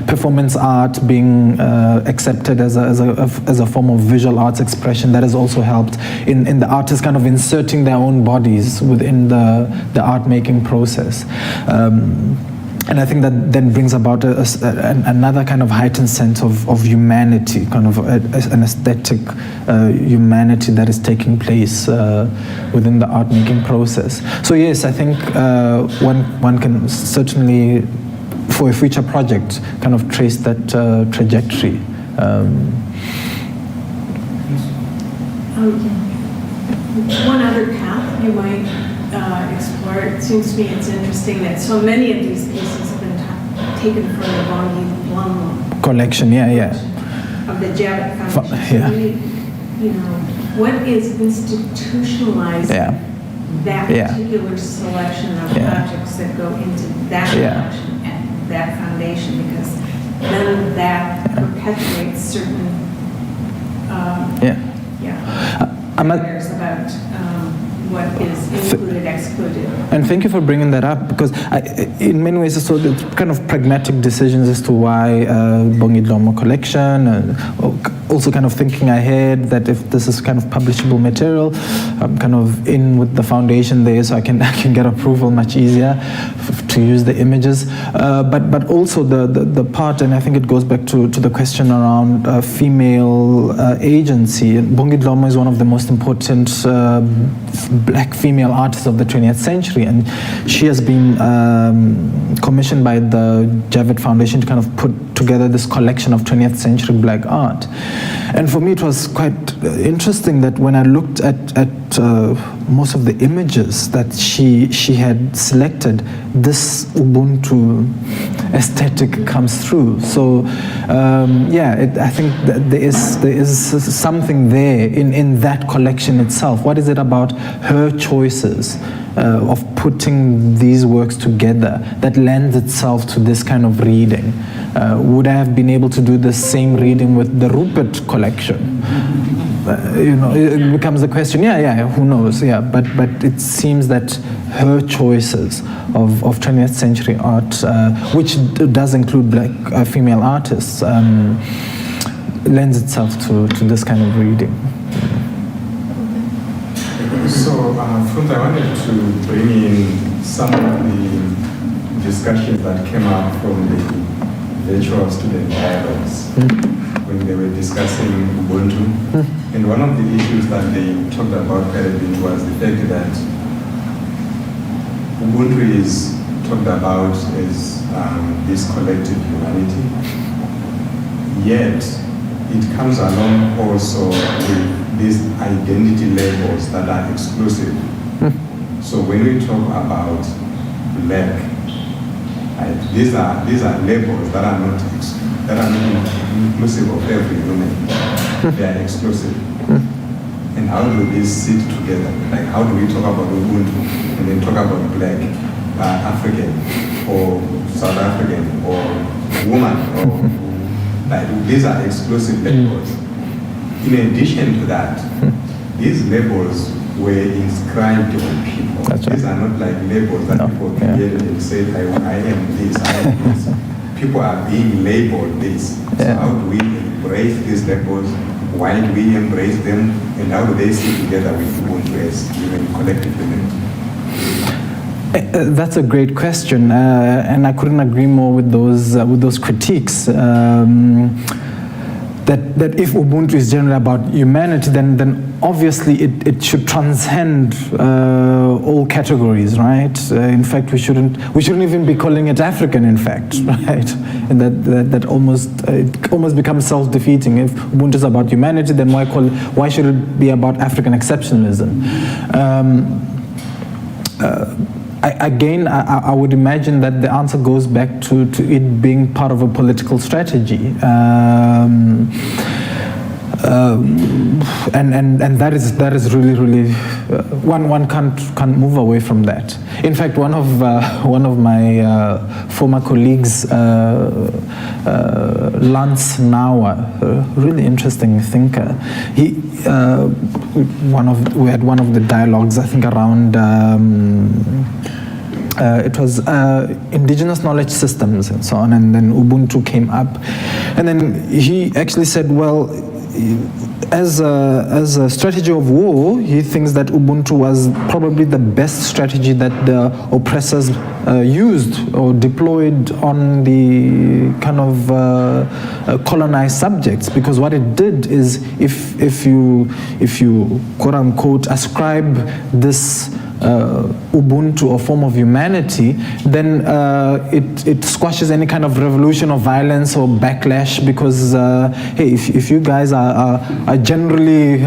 performance art being accepted as a form of visual arts expression. That has also helped in the artists kind of inserting their own bodies within the art making process. And I think that then brings about another kind of heightened sense of humanity, kind of an aesthetic humanity that is taking place within the art making process. So yes, I think one can certainly, for a future project, kind of trace that trajectory. One other path you might explore, it seems to me it's interesting that so many of these pieces have been taken from the Bongi collection, yeah. Of the Javet Foundation. So Yeah. you know, what is institutionalizing that Yeah. particular selection of Yeah. objects that go into that Yeah. collection and that foundation? Because then that perpetuates certain barriers about what is included, excluded. And thank you for bringing that up, because in many ways, so the kind of pragmatic decisions as to why Bongi Dlomo collection, also kind of thinking ahead that if this is kind of publishable material, I'm kind of in with the foundation there, so I can get approval much easier to use the images. But also the part, and I think it goes back to the question around female agency. Bongi Dlomo is one of the most important black female artists of the 20th century, and she has been commissioned by the Javet Foundation to kind of put together this collection of 20th century black art. And for me it was quite interesting that when I looked at most of the images that she had selected, this Ubuntu aesthetic comes through. So I think that there is something there in that collection itself. What is it about her choices of putting these works together that lends itself to this kind of reading? Would I have been able to do the same reading with the Rupert collection? It becomes the question. Who knows? But it seems that her choices of 20th century art, which does include black female artists, lends itself to this kind of reading. So, Pfunzo, I wanted to bring in some of the discussions that came up from the virtual student dialogues when they were discussing Ubuntu. And one of the issues that they talked about quite a bit was the fact that Ubuntu is talked about as this collective humanity, yet it comes along also with these identity labels that are exclusive. So when we talk about black, these are labels that are not inclusive of every human. They are exclusive. And how do these sit together? Like, how do we talk about Ubuntu and then talk about black, African, or South African, or woman, or like these are exclusive labels. In addition to that, these labels were inscribed on people. That's right. These are not like labels that people created and said, I am this, I am this. People are being labeled this. So how do we embrace these labels? Why do we embrace them? And how do they sit together with Ubuntu as human, collective humanity? That's a great question, and I couldn't agree more with those critiques. That if Ubuntu is generally about humanity, then obviously it should transcend all categories, right? In fact, we shouldn't even be calling it African. In fact, right? And that it almost becomes self-defeating. If Ubuntu is about humanity, then why should it be about African exceptionalism? I would imagine that the answer goes back to it being part of a political strategy, and that is really one can't move away from that. In fact, one of my former colleagues, Lance Nauer, a really interesting thinker. We had one of the dialogues, I think, around. It was indigenous knowledge systems and so on, and then Ubuntu came up, and then he actually said, well, as a strategy of war, he thinks that Ubuntu was probably the best strategy that the oppressors used or deployed on the kind of colonized subjects. Because what it did is, if you quote unquote ascribe this Ubuntu or form of humanity, then it squashes any kind of revolution or violence or backlash, because hey, if you guys are generally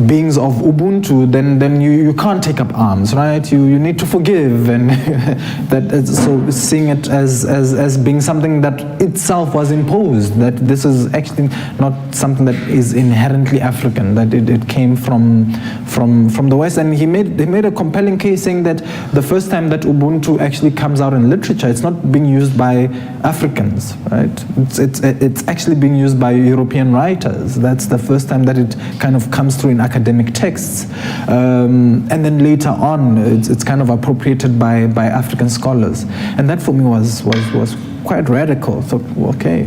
beings of Ubuntu, then you can't take up arms, right? You need to forgive, and so seeing it as being something that itself was imposed, that this is actually not something that is inherently African, that it came from the West. And he made a compelling case, saying that the first time that Ubuntu actually comes out in literature, it's not being used by Africans, right? It's actually being used by European writers. That's the first time that it kind of comes through in academic texts, and then later on it's kind of appropriated by African scholars, and that for me was quite radical. So okay,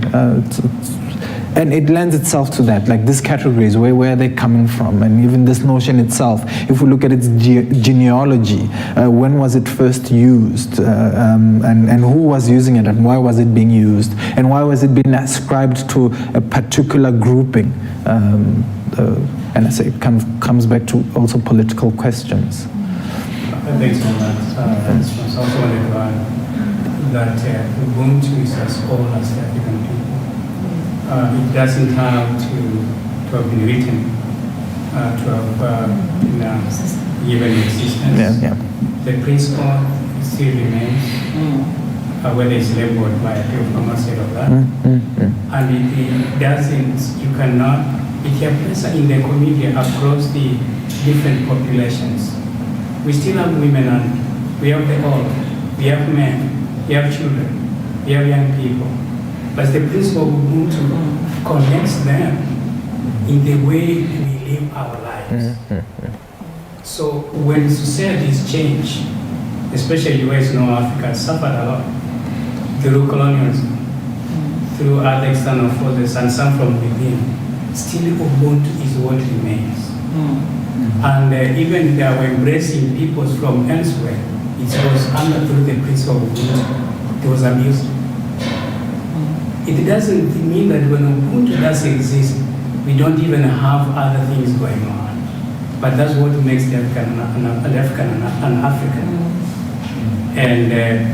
and it lends itself to that, like these categories, where are they coming from, and even this notion itself, if we look at its genealogy, when was it first used, and who was using it, and why was it being used, and why was it being ascribed to a particular grouping, and I say it comes back to also political questions. Thanks for that. I also wanted to add that Ubuntu is as old as the African people. It doesn't have to have been written, to have given existence. Yeah. The principle still remains, whether it's labeled by a few from outside of that. And it doesn't, you cannot, it applies in the community across the different populations. We still have women, and we have the old, we have men, we have children, we have young people. But the principle of Ubuntu connects them in the way we live our lives. So when societies change, especially US, North Africa, suffered a lot through colonialism, through other external forces, and some from within. Still Ubuntu is what remains. And even they are embracing people from elsewhere, it was under through the principle of Ubuntu. It was abused. It doesn't mean that when Ubuntu does exist, we don't even have other things going on. But that's what makes the African an African. And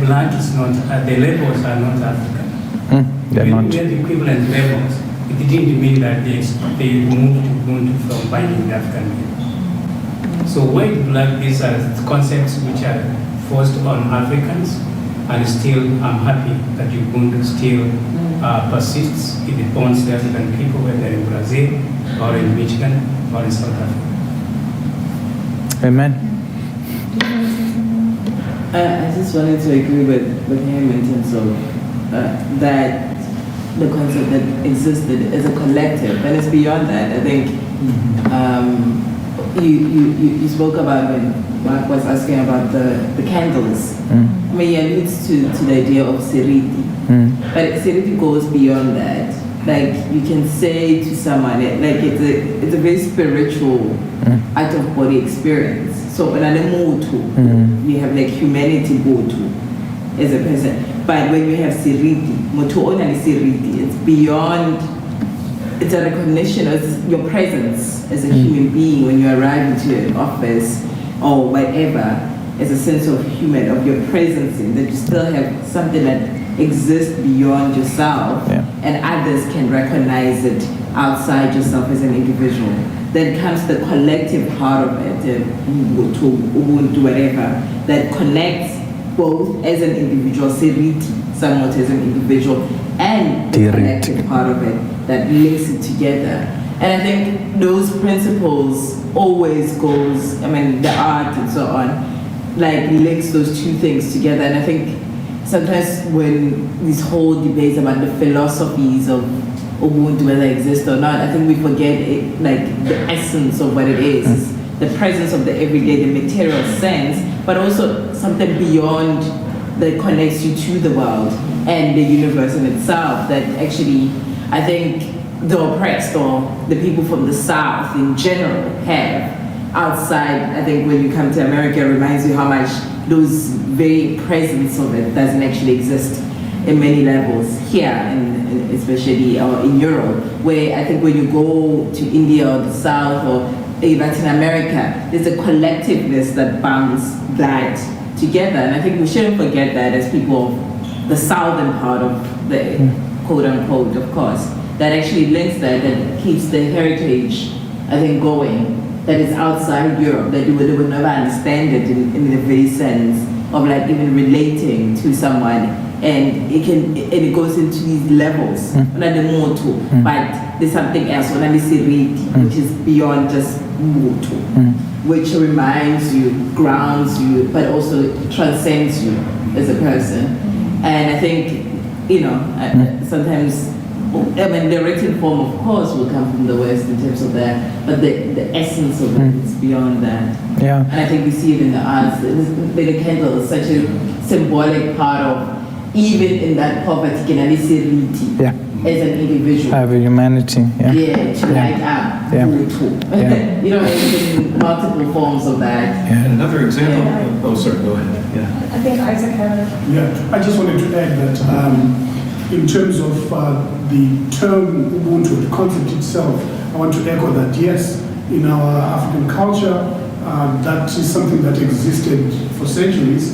black is not, the labels are not African. They're not. We had equivalent labels. It didn't mean that they moved to Ubuntu from binding the African people. So white, black, these are concepts which are forced on Africans, and still I'm happy that Ubuntu still persists. It bonds the African people, whether in Brazil or in Michigan or in South Africa. Amen. I just wanted to agree with him in terms of that the concept that existed as a collective, and it's beyond that. I think you spoke about when Mark was asking about the candles. I mean, he alludes to the idea of seriti, but seriti goes beyond that. Like you can say to someone, like it's a very spiritual out of body experience. So in an emotu, you have like humanity go to as a person. But when you have siriti, it's beyond, it's a recognition of your presence as a human being when you arrive into an office or whatever, as a sense of human, of your presence, in that you still have something that exists beyond yourself, and others can recognize it outside yourself as an individual. Then comes the collective part of it, Ubuntu, whatever, that connects both as an individual, seriti, somewhat as an individual, and the collective part of it that links it together. And I think those principles always goes, I mean, the art and so on, like links those two things together. And I think sometimes when these whole debates about the philosophies of Ubuntu, whether they exist or not, I think we forget it, like the essence of what it is, the presence of the everyday, the material sense, but also something beyond that connects you to the world. and the universe in itself that actually, I think, the oppressed or the people from the South in general have outside. I think when you come to America, it reminds you how much those very presence of it doesn't actually exist in many levels here, especially in Europe, where I think when you go to India or the South or Latin America, there's a collectiveness that binds that together. And I think we shouldn't forget that as people of the southern part of the quote unquote, of course, that actually links that keeps the heritage, I think, going, that is outside Europe, that you would never understand it in the very sense of like even relating to someone. And it goes into these levels, but there's something else, which is beyond just moto, which reminds you, grounds you, but also transcends you as a person. And I think, sometimes, the written form, of course, will come from the West in terms of that, but the essence of it is beyond that. Yeah. And I think we see it in the arts. The candle is such a symbolic part of, even in that poverty, as an individual. Have a humanity. Yeah. To light up. Yeah. In multiple forms of that. Yeah. And another example, sorry, go ahead. Yeah. I think Isaac had it. Yeah, I just wanted to add that in terms of the term Ubuntu, the concept itself, I want to echo that yes, in our African culture, that is something that existed for centuries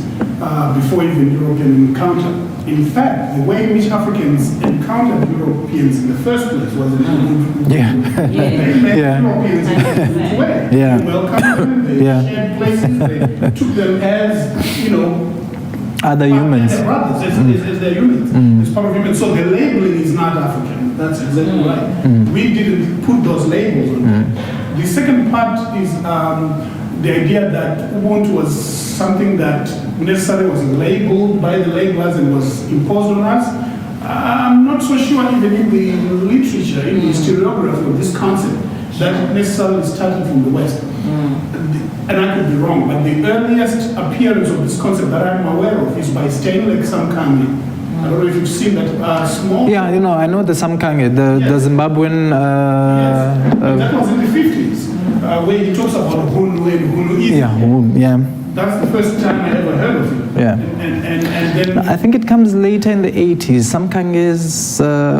before even European encounter. In fact, the way in which Africans encountered Europeans in the first place was in Ubuntu. Yeah. They met Europeans in a good way. Yeah. They welcomed them, they shared places, they took them as, other humans. As their brothers, as their humans, as part of humans. So the labeling is not African. That's exactly right. We didn't put those labels on them. The second part is the idea that Ubuntu was something that necessarily was labeled by the labelers and was imposed on us. I'm not so sure even in the literature, in the historiography of this concept, that necessarily started from the West. And I could be wrong, but the earliest appearance of this concept that I'm aware of is by Stanley Samkange. I don't know if you've seen that small. Yeah, I know the Samkange, the Zimbabwean. That was in the 50s, where he talks about Hunu and Hunu is. Yeah. That's the first time I ever heard of it. Yeah. And then. I think it comes later in the 80s. Some Kanges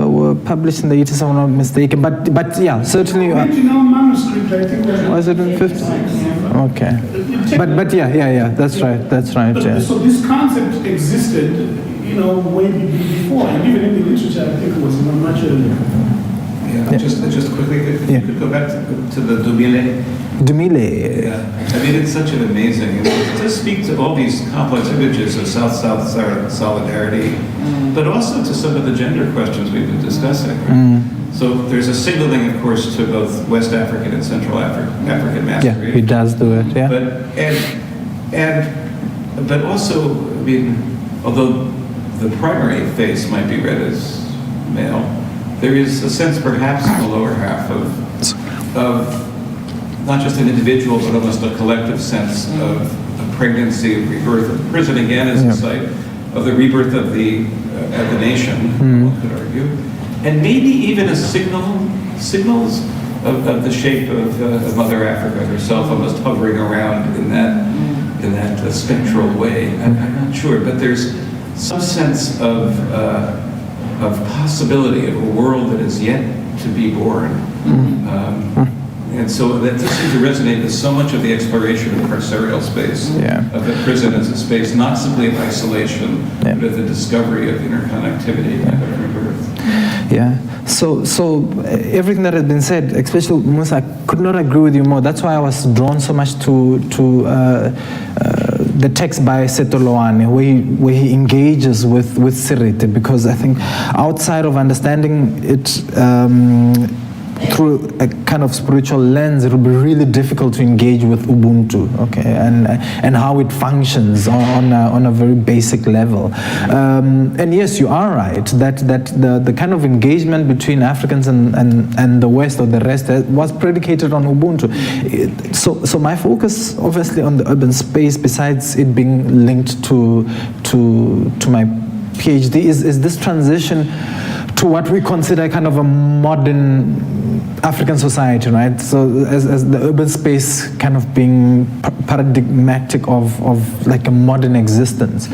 were published in the 80s, if I'm not mistaken. But yeah, certainly. Original manuscript, I think. Was it in 50s? Okay. But yeah, that's right. Yeah. So this concept existed, way before, and even in the literature, I think it was much earlier. Yeah. Just quickly, if you could go back to the Dumile. Yeah, I mean, it's such an amazing, it does speak to all these complex images of South-South solidarity, but also to some of the gender questions we've been discussing. Right? So there's a signaling, of course, to both West African and Central African masquerade. Yeah, he does do it, yeah. But also, I mean, although the primary face might be read as male, there is a sense perhaps in the lower half of not just an individual, but almost a collective sense of a pregnancy, of rebirth. Of prison again as a site of the rebirth of the nation, one could argue, and maybe even a signals of the shape of Mother Africa herself, almost hovering around in that spectral way. I'm not sure, but there's some sense of possibility of a world that is yet to be born. And so that just seems to resonate with so much of the exploration of carceral space, of the prison as a space, not simply of isolation, but of the discovery of interconnectivity and of rebirth. Yeah. So everything that has been said, especially Musa, I could not agree with you more. That's why I was drawn so much to the text by Setoloane, where he engages with Sirete, because I think outside of understanding it through a kind of spiritual lens, it will be really difficult to engage with Ubuntu, and how it functions on a very basic level. And yes, you are right that the kind of engagement between Africans and the West or the rest was predicated on Ubuntu. So my focus, obviously, on the urban space, besides it being linked to my PhD is this transition to what we consider kind of a modern African society, right? So as the urban space kind of being paradigmatic of like a modern existence.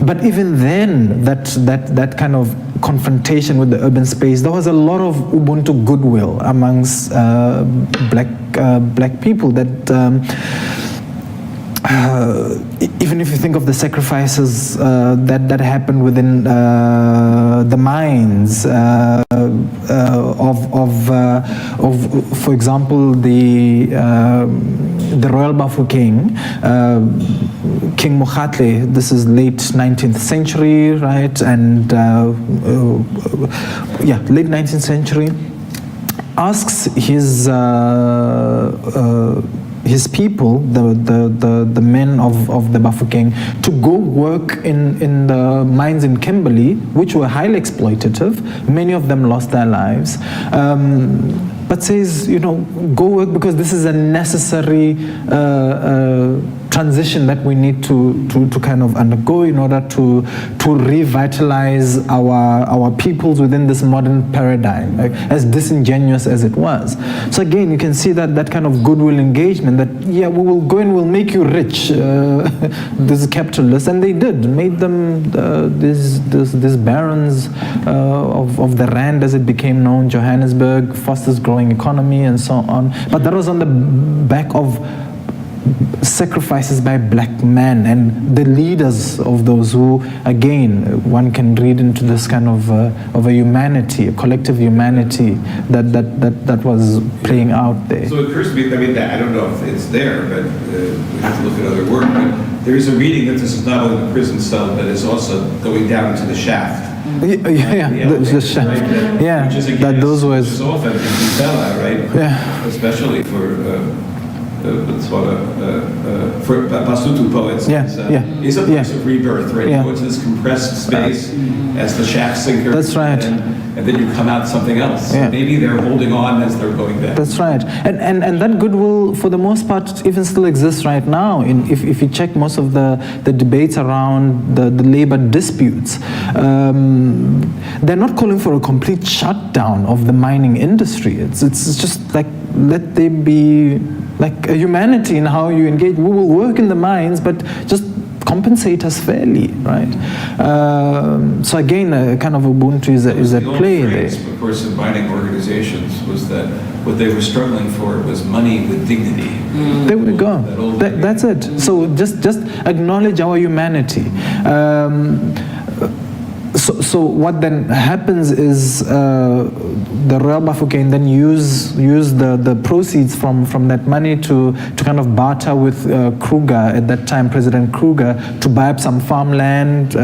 But even then, that kind of confrontation with the urban space, there was a lot of Ubuntu goodwill amongst black people that even if you think of the sacrifices that happened within the mines of, for example, the Royal Bafokeng, King Mokgatle, this is late 19th century, right? And late 19th century, asks his people, the men of the Bafokeng, to go work in the mines in Kimberley, which were highly exploitative. Many of them lost their lives. But says, go work because this is a necessary transition that we need to kind of undergo in order to revitalize our peoples within this modern paradigm, like, as disingenuous as it was. So again, you can see that kind of goodwill engagement, that we will go and we'll make you rich. This is capitalist, and they did, made them these barons of the rand, as it became known, Johannesburg, fastest growing economy, and so on. But that was on the back of sacrifices by black men and the leaders of those who, again, one can read into this kind of a humanity, a collective humanity that was playing out there. So it occurs to me, I don't know if it's there, but we have to look at other work, but there is a reading that this is not only the prison cell, but it's also going down into the shaft. The shaft. Right? Yeah, which is, again, that those was so often in Butela, right? Yeah. Especially for Basutu poets. It's a place of rebirth, right? You go into this compressed space as the shaft sinker. That's right. And then you come out something else. Yeah. Maybe they're holding on as they're going back. That's right. And that goodwill, for the most part, even still exists right now. If you check most of the debates around the labor disputes, they're not calling for a complete shutdown of the mining industry. It's just like, let there be like a humanity in how you engage. We will work in the mines, but just compensate us fairly, right? So again, kind of Ubuntu is at play there. Of course, in mining organizations was that what they were struggling for was money with dignity. There we go. That's it. So just acknowledge our humanity. So what then happens is the Royal Bafokeng then use the proceeds from that money to kind of barter with Kruger, at that time President Kruger, to buy up some farmland,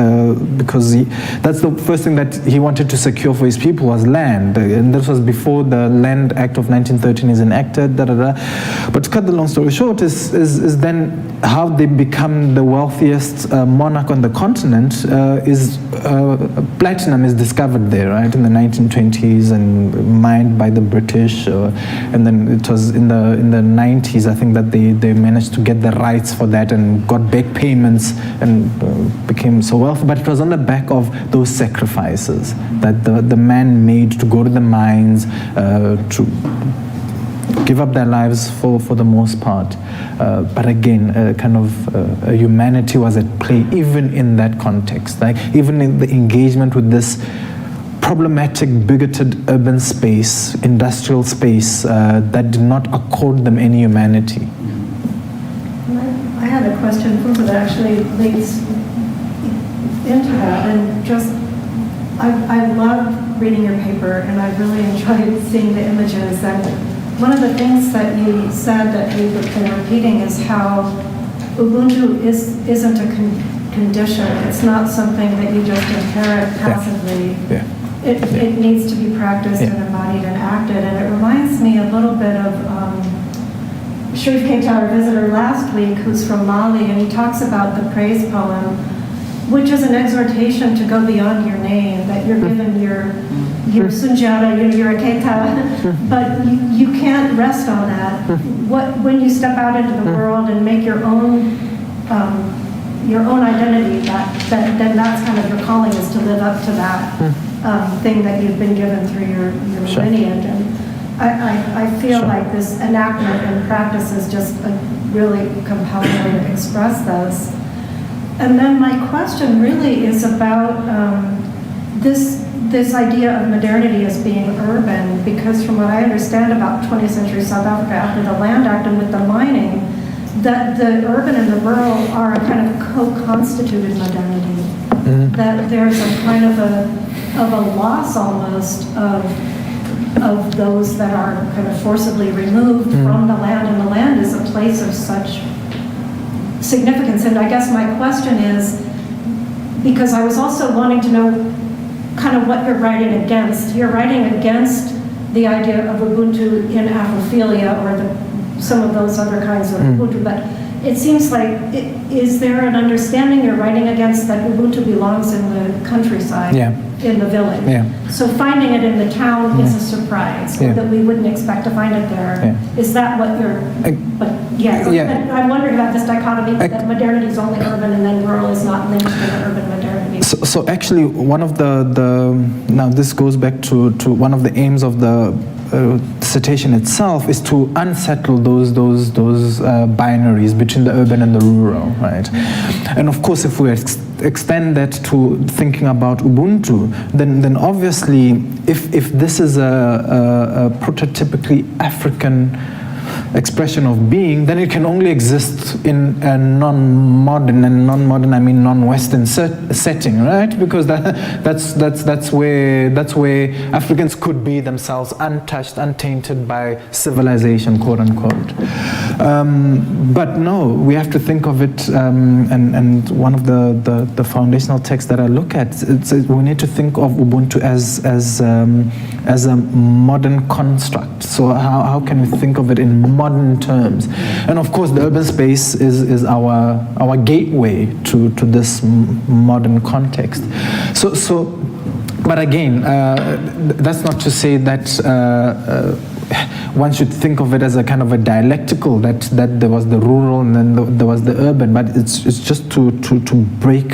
because that's the first thing that he wanted to secure for his people was land, and this was before the Land Act of 1913 is enacted. But to cut the long story short, is then how they become the wealthiest monarch on the continent. Is platinum is discovered there, right, in the 1920s and mined by the British, and then it was in the 90s, I think, that they managed to get the rights for that and got back payments and became so wealthy. But it was on the back of those sacrifices that the man made to go to the mines, to give up their lives for the most part. But again, kind of humanity was at play even in that context, like even in the engagement with this problematic, bigoted urban space, industrial space that did not accord them any humanity. I had a question, Pfunzo, that actually leads into that, and just I love reading your paper, and I really enjoyed seeing the images. And one of the things that you said that you've been repeating is how Ubuntu isn't a condition. It's not something that you just inherit passively. It needs to be practiced and embodied and acted. And it reminds me a little bit of Sharif Keita, our visitor last week, who's from Mali, and he talks about the praise poem, which is an exhortation to go beyond your name, that you're given your Sunjata, your Keita, but you can't rest on that. When you step out into the world and make your own your own identity, then that's kind of your calling, is to live up to that thing that you've been given through your Sure. lineage. And I feel Sure. like this enactment and practice is just a really compelling way to express this. And then my question really is about this idea of modernity as being urban, because from what I understand about 20th century South Africa after the Land Act and with the mining, that the urban and the rural are a kind of co-constituted modernity. That there's a kind of a loss almost of those that are kind of forcibly removed from the land, and the land is a place of such significance. And I guess my question is, because I was also wanting to know kind of what you're writing against. You're writing against the idea of Ubuntu in Afrophilia or some of those other kinds of Ubuntu, but it seems like, is there an understanding you're writing against that Ubuntu belongs in the countryside, in the village? Yeah. So finding it in the town is a surprise, Yeah. that we wouldn't expect to find it there. Yeah. Is that what you're, Yeah. I'm wondering about this dichotomy, that modernity is only urban and then rural is not linked to the urban modernity. So actually, one of the now this goes back to one of the aims of the dissertation itself is to unsettle those binaries between the urban and the rural, right? And of course, if we extend that to thinking about Ubuntu, then obviously, if this is a prototypically African expression of being, then it can only exist in a non-modern, and non-modern I mean non-Western setting, right? Because that's where Africans could be themselves, untouched, untainted by civilization, quote unquote. But no, we have to think of it, and one of the foundational texts that I look at, we need to think of Ubuntu as a modern construct. So how can we think of it in modern terms? And of course, the urban space is our gateway to this modern context. So, but again, that's not to say that one should think of it as a kind of a dialectical, that there was the rural and then there was the urban, but it's just to break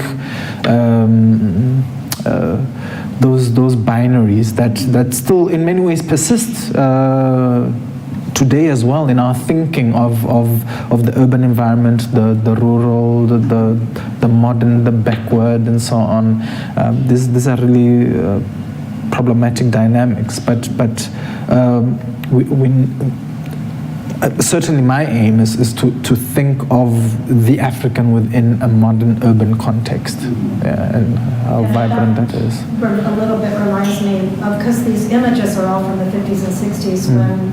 those binaries that still in many ways persist today as well in our thinking of the urban environment, the rural, the modern, the backward, and so on. These are really problematic dynamics, but certainly my aim is to think of the African within a modern urban context, and how vibrant that is. A little bit reminds me of, because these images are all from the 50s and 60s when,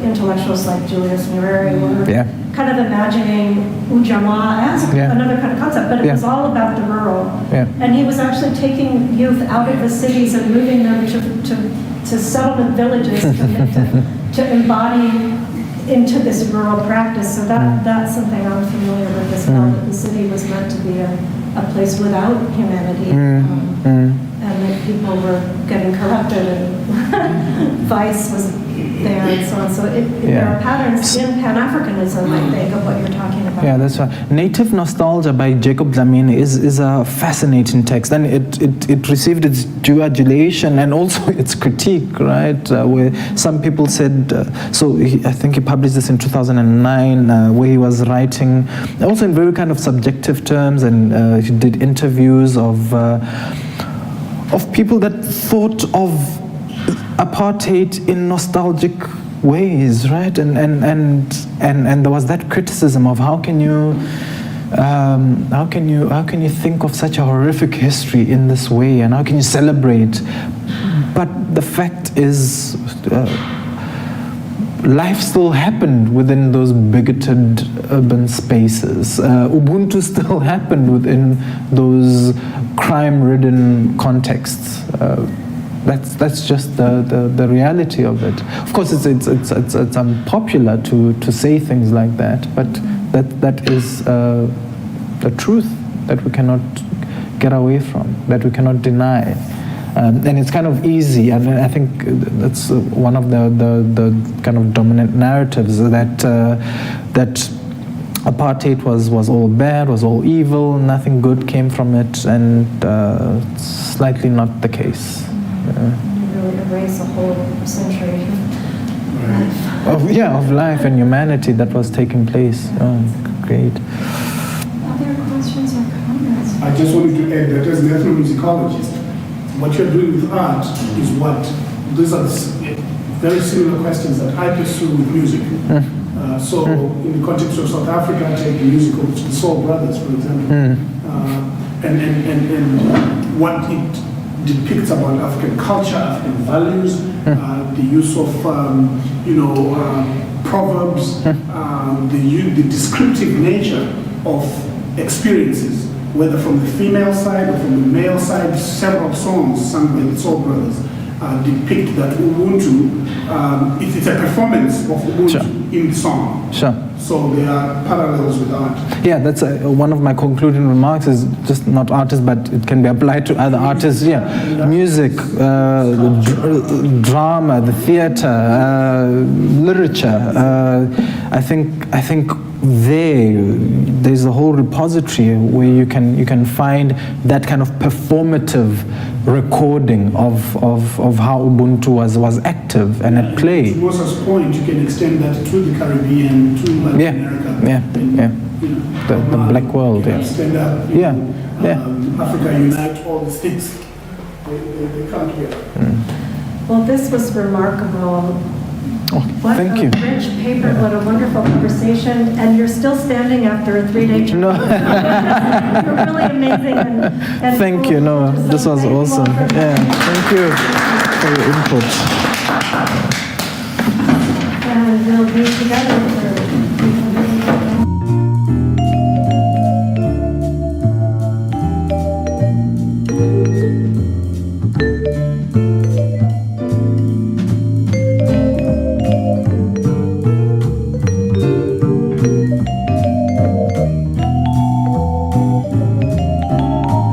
intellectuals like Julius Nyerere were kind of imagining Ujamaa as another kind of concept, but it was all about the rural. And he was actually taking youth out of the cities and moving them to settlement villages to embody into this rural practice. So that's something I'm familiar with as well, that the city was meant to be a place without humanity, and that people were getting corrupted and vice was there and so on. So there are patterns in Pan-Africanism, I think, of what you're talking about. Yeah, that's right. Native Nostalgia by Jacob Dlamini is a fascinating text, and it received its due adulation and also its critique, right? Where some people said, I think he published this in 2009, where he was writing also in very kind of subjective terms, and he did interviews of people that thought of apartheid in nostalgic ways, right? And there was that criticism of how can you think of such a horrific history in this way, and how can you celebrate? But the fact is, life still happened within those bigoted urban spaces. Ubuntu still happened within those crime-ridden contexts. That's just the reality of it. Of course, it's unpopular to say things like that, but that is the truth that we cannot get away from, that we cannot deny. And it's kind of easy, and I think that's one of the kind of dominant narratives that apartheid was all bad, was all evil, nothing good came from it, and it's slightly not the case. You really erase a whole century. Of life and humanity that was taking place. Oh, great. Other questions or comments? I just wanted to add that as an ethnomusicologist, what you're doing with art is these are very similar questions that I pursue with music. So in the context of South Africa, take the music of the Sasol brothers, for example, and what it depicts about African culture, African values, the use of proverbs, the descriptive nature of experiences, whether from the female side or from the male side. Several songs sung by the Soul Brothers depict that Ubuntu, it's a performance of Ubuntu in song. Sure. So there are parallels with art. Yeah, that's one of my concluding remarks is just not artists, but it can be applied to other artists. Yeah, music, drama, the theater, literature. I think there's a whole repository where you can find that kind of performative recording of how Ubuntu was active and at play. To Mosa's point, you can extend that to the Caribbean, to Latin America. The black world. Stand up. Africa unite, all the states. They come together. Well, this was remarkable. What thank a you. rich paper, what a wonderful conversation, and you're still standing after a 3-day trip. No. You're really amazing. And Thank you. No, this was awesome. Yeah, thank you for your input. And we'll be together for